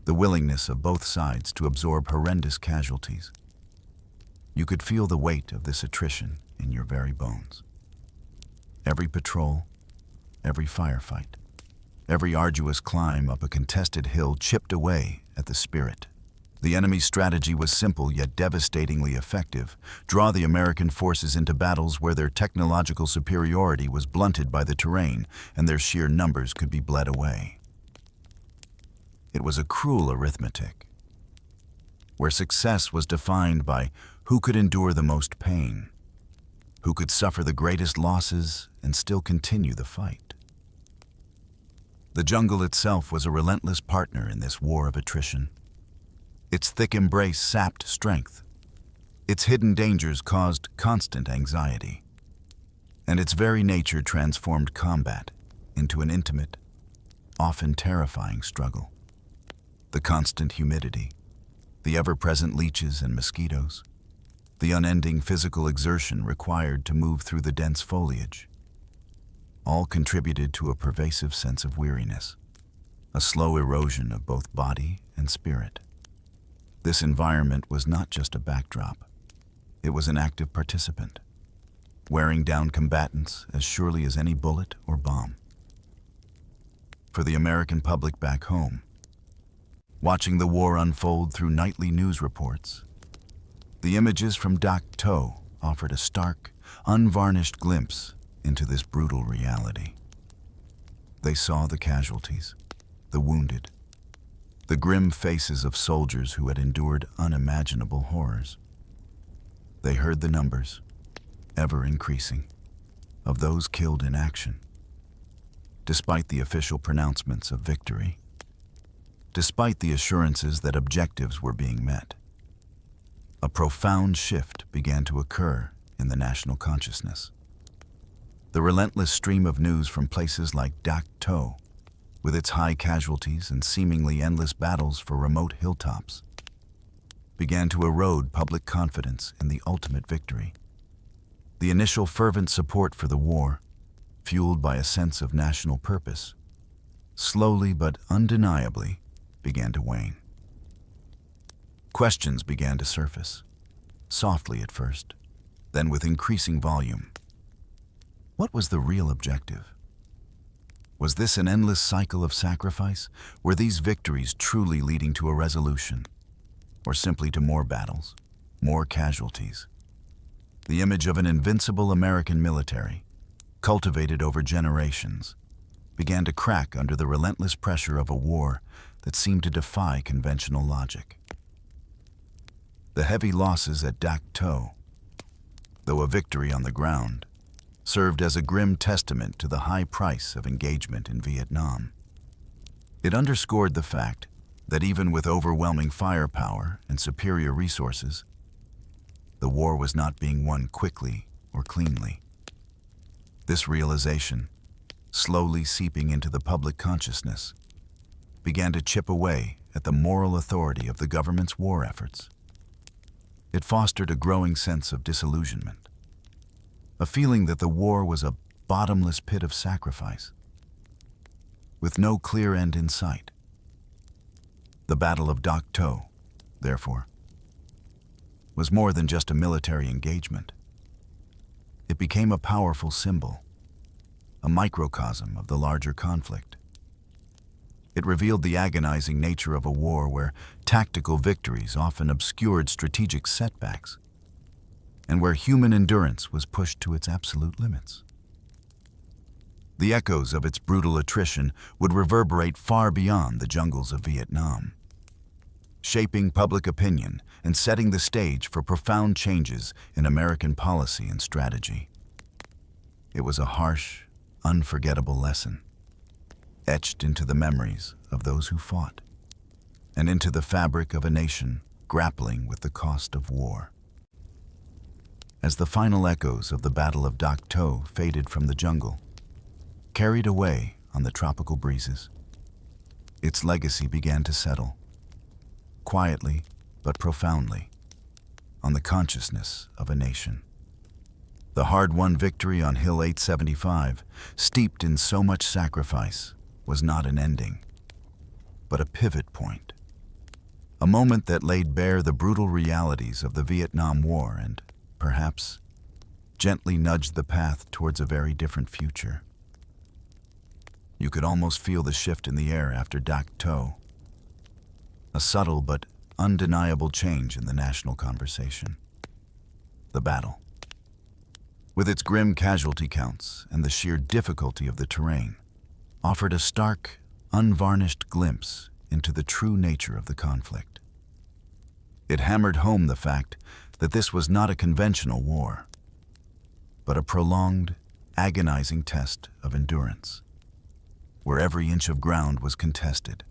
the willingness of both sides to absorb horrendous casualties. You could feel the weight of this attrition in your very bones. Every patrol, every firefight, every arduous climb up a contested hill chipped away at the spirit. The enemy's strategy was simple yet devastatingly effective: draw the American forces into battles where their technological superiority was blunted by the terrain and their sheer numbers could be bled away. It was a cruel arithmetic, where success was defined by who could endure the most pain, who could suffer the greatest losses and still continue the fight. The jungle itself was a relentless partner in this war of attrition. Its thick embrace sapped strength. Its hidden dangers caused constant anxiety. And its very nature transformed combat into an intimate, often terrifying struggle. The constant humidity, the ever-present leeches and mosquitoes, the unending physical exertion required to move through the dense foliage, all contributed to a pervasive sense of weariness, a slow erosion of both body and spirit. This environment was not just a backdrop. It was an active participant, wearing down combatants as surely as any bullet or bomb. For the American public back home, watching the war unfold through nightly news reports, the images from Dak To offered a stark, unvarnished glimpse into this brutal reality. They saw the casualties, the wounded, the grim faces of soldiers who had endured unimaginable horrors. They heard the numbers, ever increasing, of those killed in action. Despite the official pronouncements of victory, despite the assurances that objectives were being met, a profound shift began to occur in the national consciousness. The relentless stream of news from places like Dak To, with its high casualties and seemingly endless battles for remote hilltops, began to erode public confidence in the ultimate victory. The initial fervent support for the war, fueled by a sense of national purpose, slowly but undeniably began to wane. Questions began to surface, softly at first, then with increasing volume. What was the real objective? Was this an endless cycle of sacrifice? Were these victories truly leading to a resolution, or simply to more battles, more casualties? The image of an invincible American military, cultivated over generations, began to crack under the relentless pressure of a war that seemed to defy conventional logic. The heavy losses at Dak To, though a victory on the ground, served as a grim testament to the high price of engagement in Vietnam. It underscored the fact that even with overwhelming firepower and superior resources, the war was not being won quickly or cleanly. This realization, slowly seeping into the public consciousness, began to chip away at the moral authority of the government's war efforts. It fostered a growing sense of disillusionment, a feeling that the war was a bottomless pit of sacrifice, with no clear end in sight. The Battle of Dak To, therefore, was more than just a military engagement. It became a powerful symbol, a microcosm of the larger conflict. It revealed the agonizing nature of a war where tactical victories often obscured strategic setbacks, and where human endurance was pushed to its absolute limits. The echoes of its brutal attrition would reverberate far beyond the jungles of Vietnam, shaping public opinion and setting the stage for profound changes in American policy and strategy. It was a harsh, unforgettable lesson, etched into the memories of those who fought, and into the fabric of a nation grappling with the cost of war. As the final echoes of the Battle of Dak To faded from the jungle, carried away on the tropical breezes, its legacy began to settle, quietly but profoundly, on the consciousness of a nation. The hard-won victory on Hill 875, steeped in so much sacrifice, was not an ending, but a pivot point, a moment that laid bare the brutal realities of the Vietnam War and, perhaps, gently nudged the path towards a very different future. You could almost feel the shift in the air after Dak To, a subtle but undeniable change in the national conversation. The battle, with its grim casualty counts and the sheer difficulty of the terrain, offered a stark, unvarnished glimpse into the true nature of the conflict. It hammered home the fact that this was not a conventional war, but a prolonged, agonizing test of endurance, where every inch of ground was contested,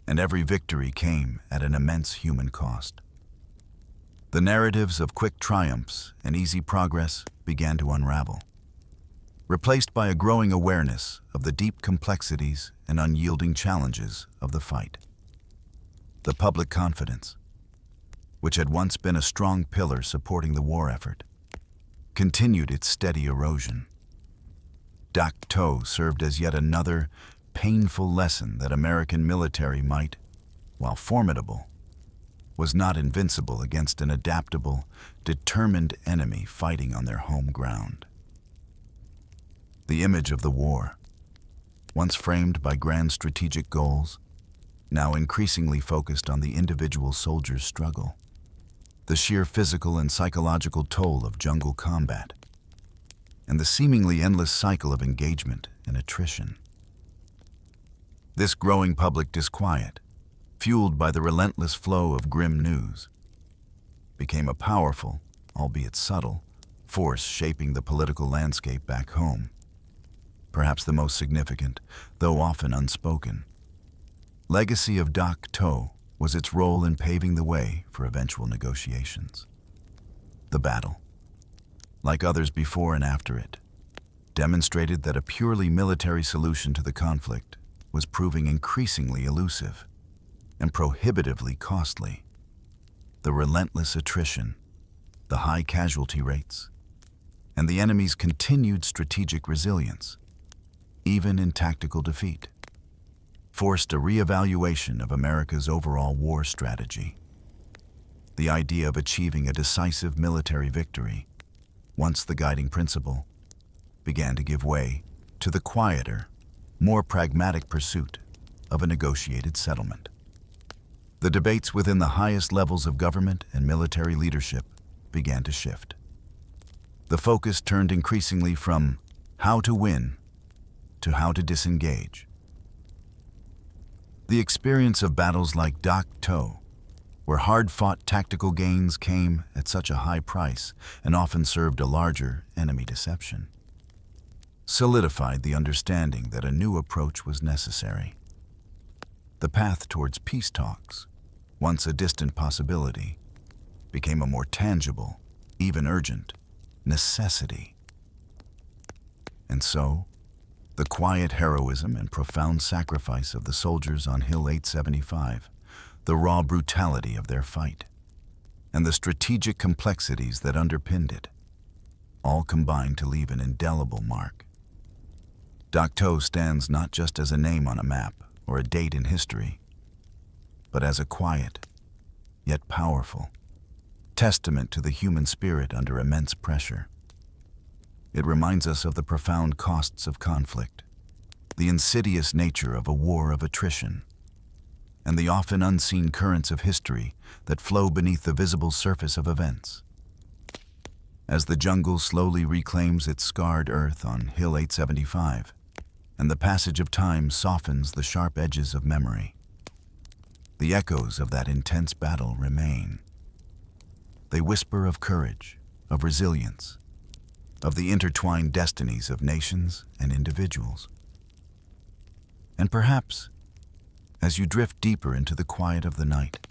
and every victory came at an immense human cost. The narratives of quick triumphs and easy progress began to unravel. replaced by a growing awareness of the deep complexities and unyielding challenges of the fight. The public confidence, which had once been a strong pillar supporting the war effort, continued its steady erosion. Dak To served as yet another painful lesson that American military might, while formidable, was not invincible against an adaptable, determined enemy fighting on their home ground. The image of the war, once framed by grand strategic goals, now increasingly focused on the individual soldier's struggle, the sheer physical and psychological toll of jungle combat, and the seemingly endless cycle of engagement and attrition. This growing public disquiet, fueled by the relentless flow of grim news, became a powerful, albeit subtle, force shaping the political landscape back home. Perhaps the most significant, though often unspoken, legacy of Dak To was its role in paving the way for eventual negotiations. The battle, like others before and after it, demonstrated that a purely military solution to the conflict was proving increasingly elusive and prohibitively costly. The relentless attrition, the high casualty rates, and the enemy's continued strategic resilience, even in tactical defeat, forced a reevaluation of America's overall war strategy. The idea of achieving a decisive military victory, once the guiding principle, began to give way to the quieter, more pragmatic pursuit of a negotiated settlement. The debates within the highest levels of government and military leadership began to shift. The focus turned increasingly from how to win to how to disengage. The experience of battles like Dak To, where hard-fought tactical gains came at such a high price and often served a larger enemy deception, solidified the understanding that a new approach was necessary. The path towards peace talks, once a distant possibility, became a more tangible, even urgent, necessity. And so, the quiet heroism and profound sacrifice of the soldiers on Hill 875, the raw brutality of their fight, and the strategic complexities that underpinned it, all combined to leave an indelible mark. Dak To stands not just as a name on a map or a date in history, but as a quiet, yet powerful, testament to the human spirit under immense pressure. It reminds us of the profound costs of conflict, the insidious nature of a war of attrition, and the often unseen currents of history that flow beneath the visible surface of events. As the jungle slowly reclaims its scarred earth on Hill 875, and the passage of time softens the sharp edges of memory, the echoes of that intense battle remain. They whisper of courage, of resilience, of the intertwined destinies of nations and individuals. And perhaps, as you drift deeper into the quiet of the night,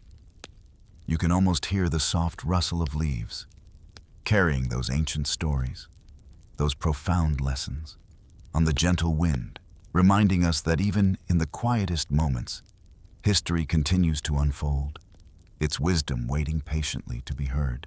you can almost hear the soft rustle of leaves, carrying those ancient stories, those profound lessons, on the gentle wind, reminding us that even in the quietest moments, history continues to unfold, its wisdom waiting patiently to be heard.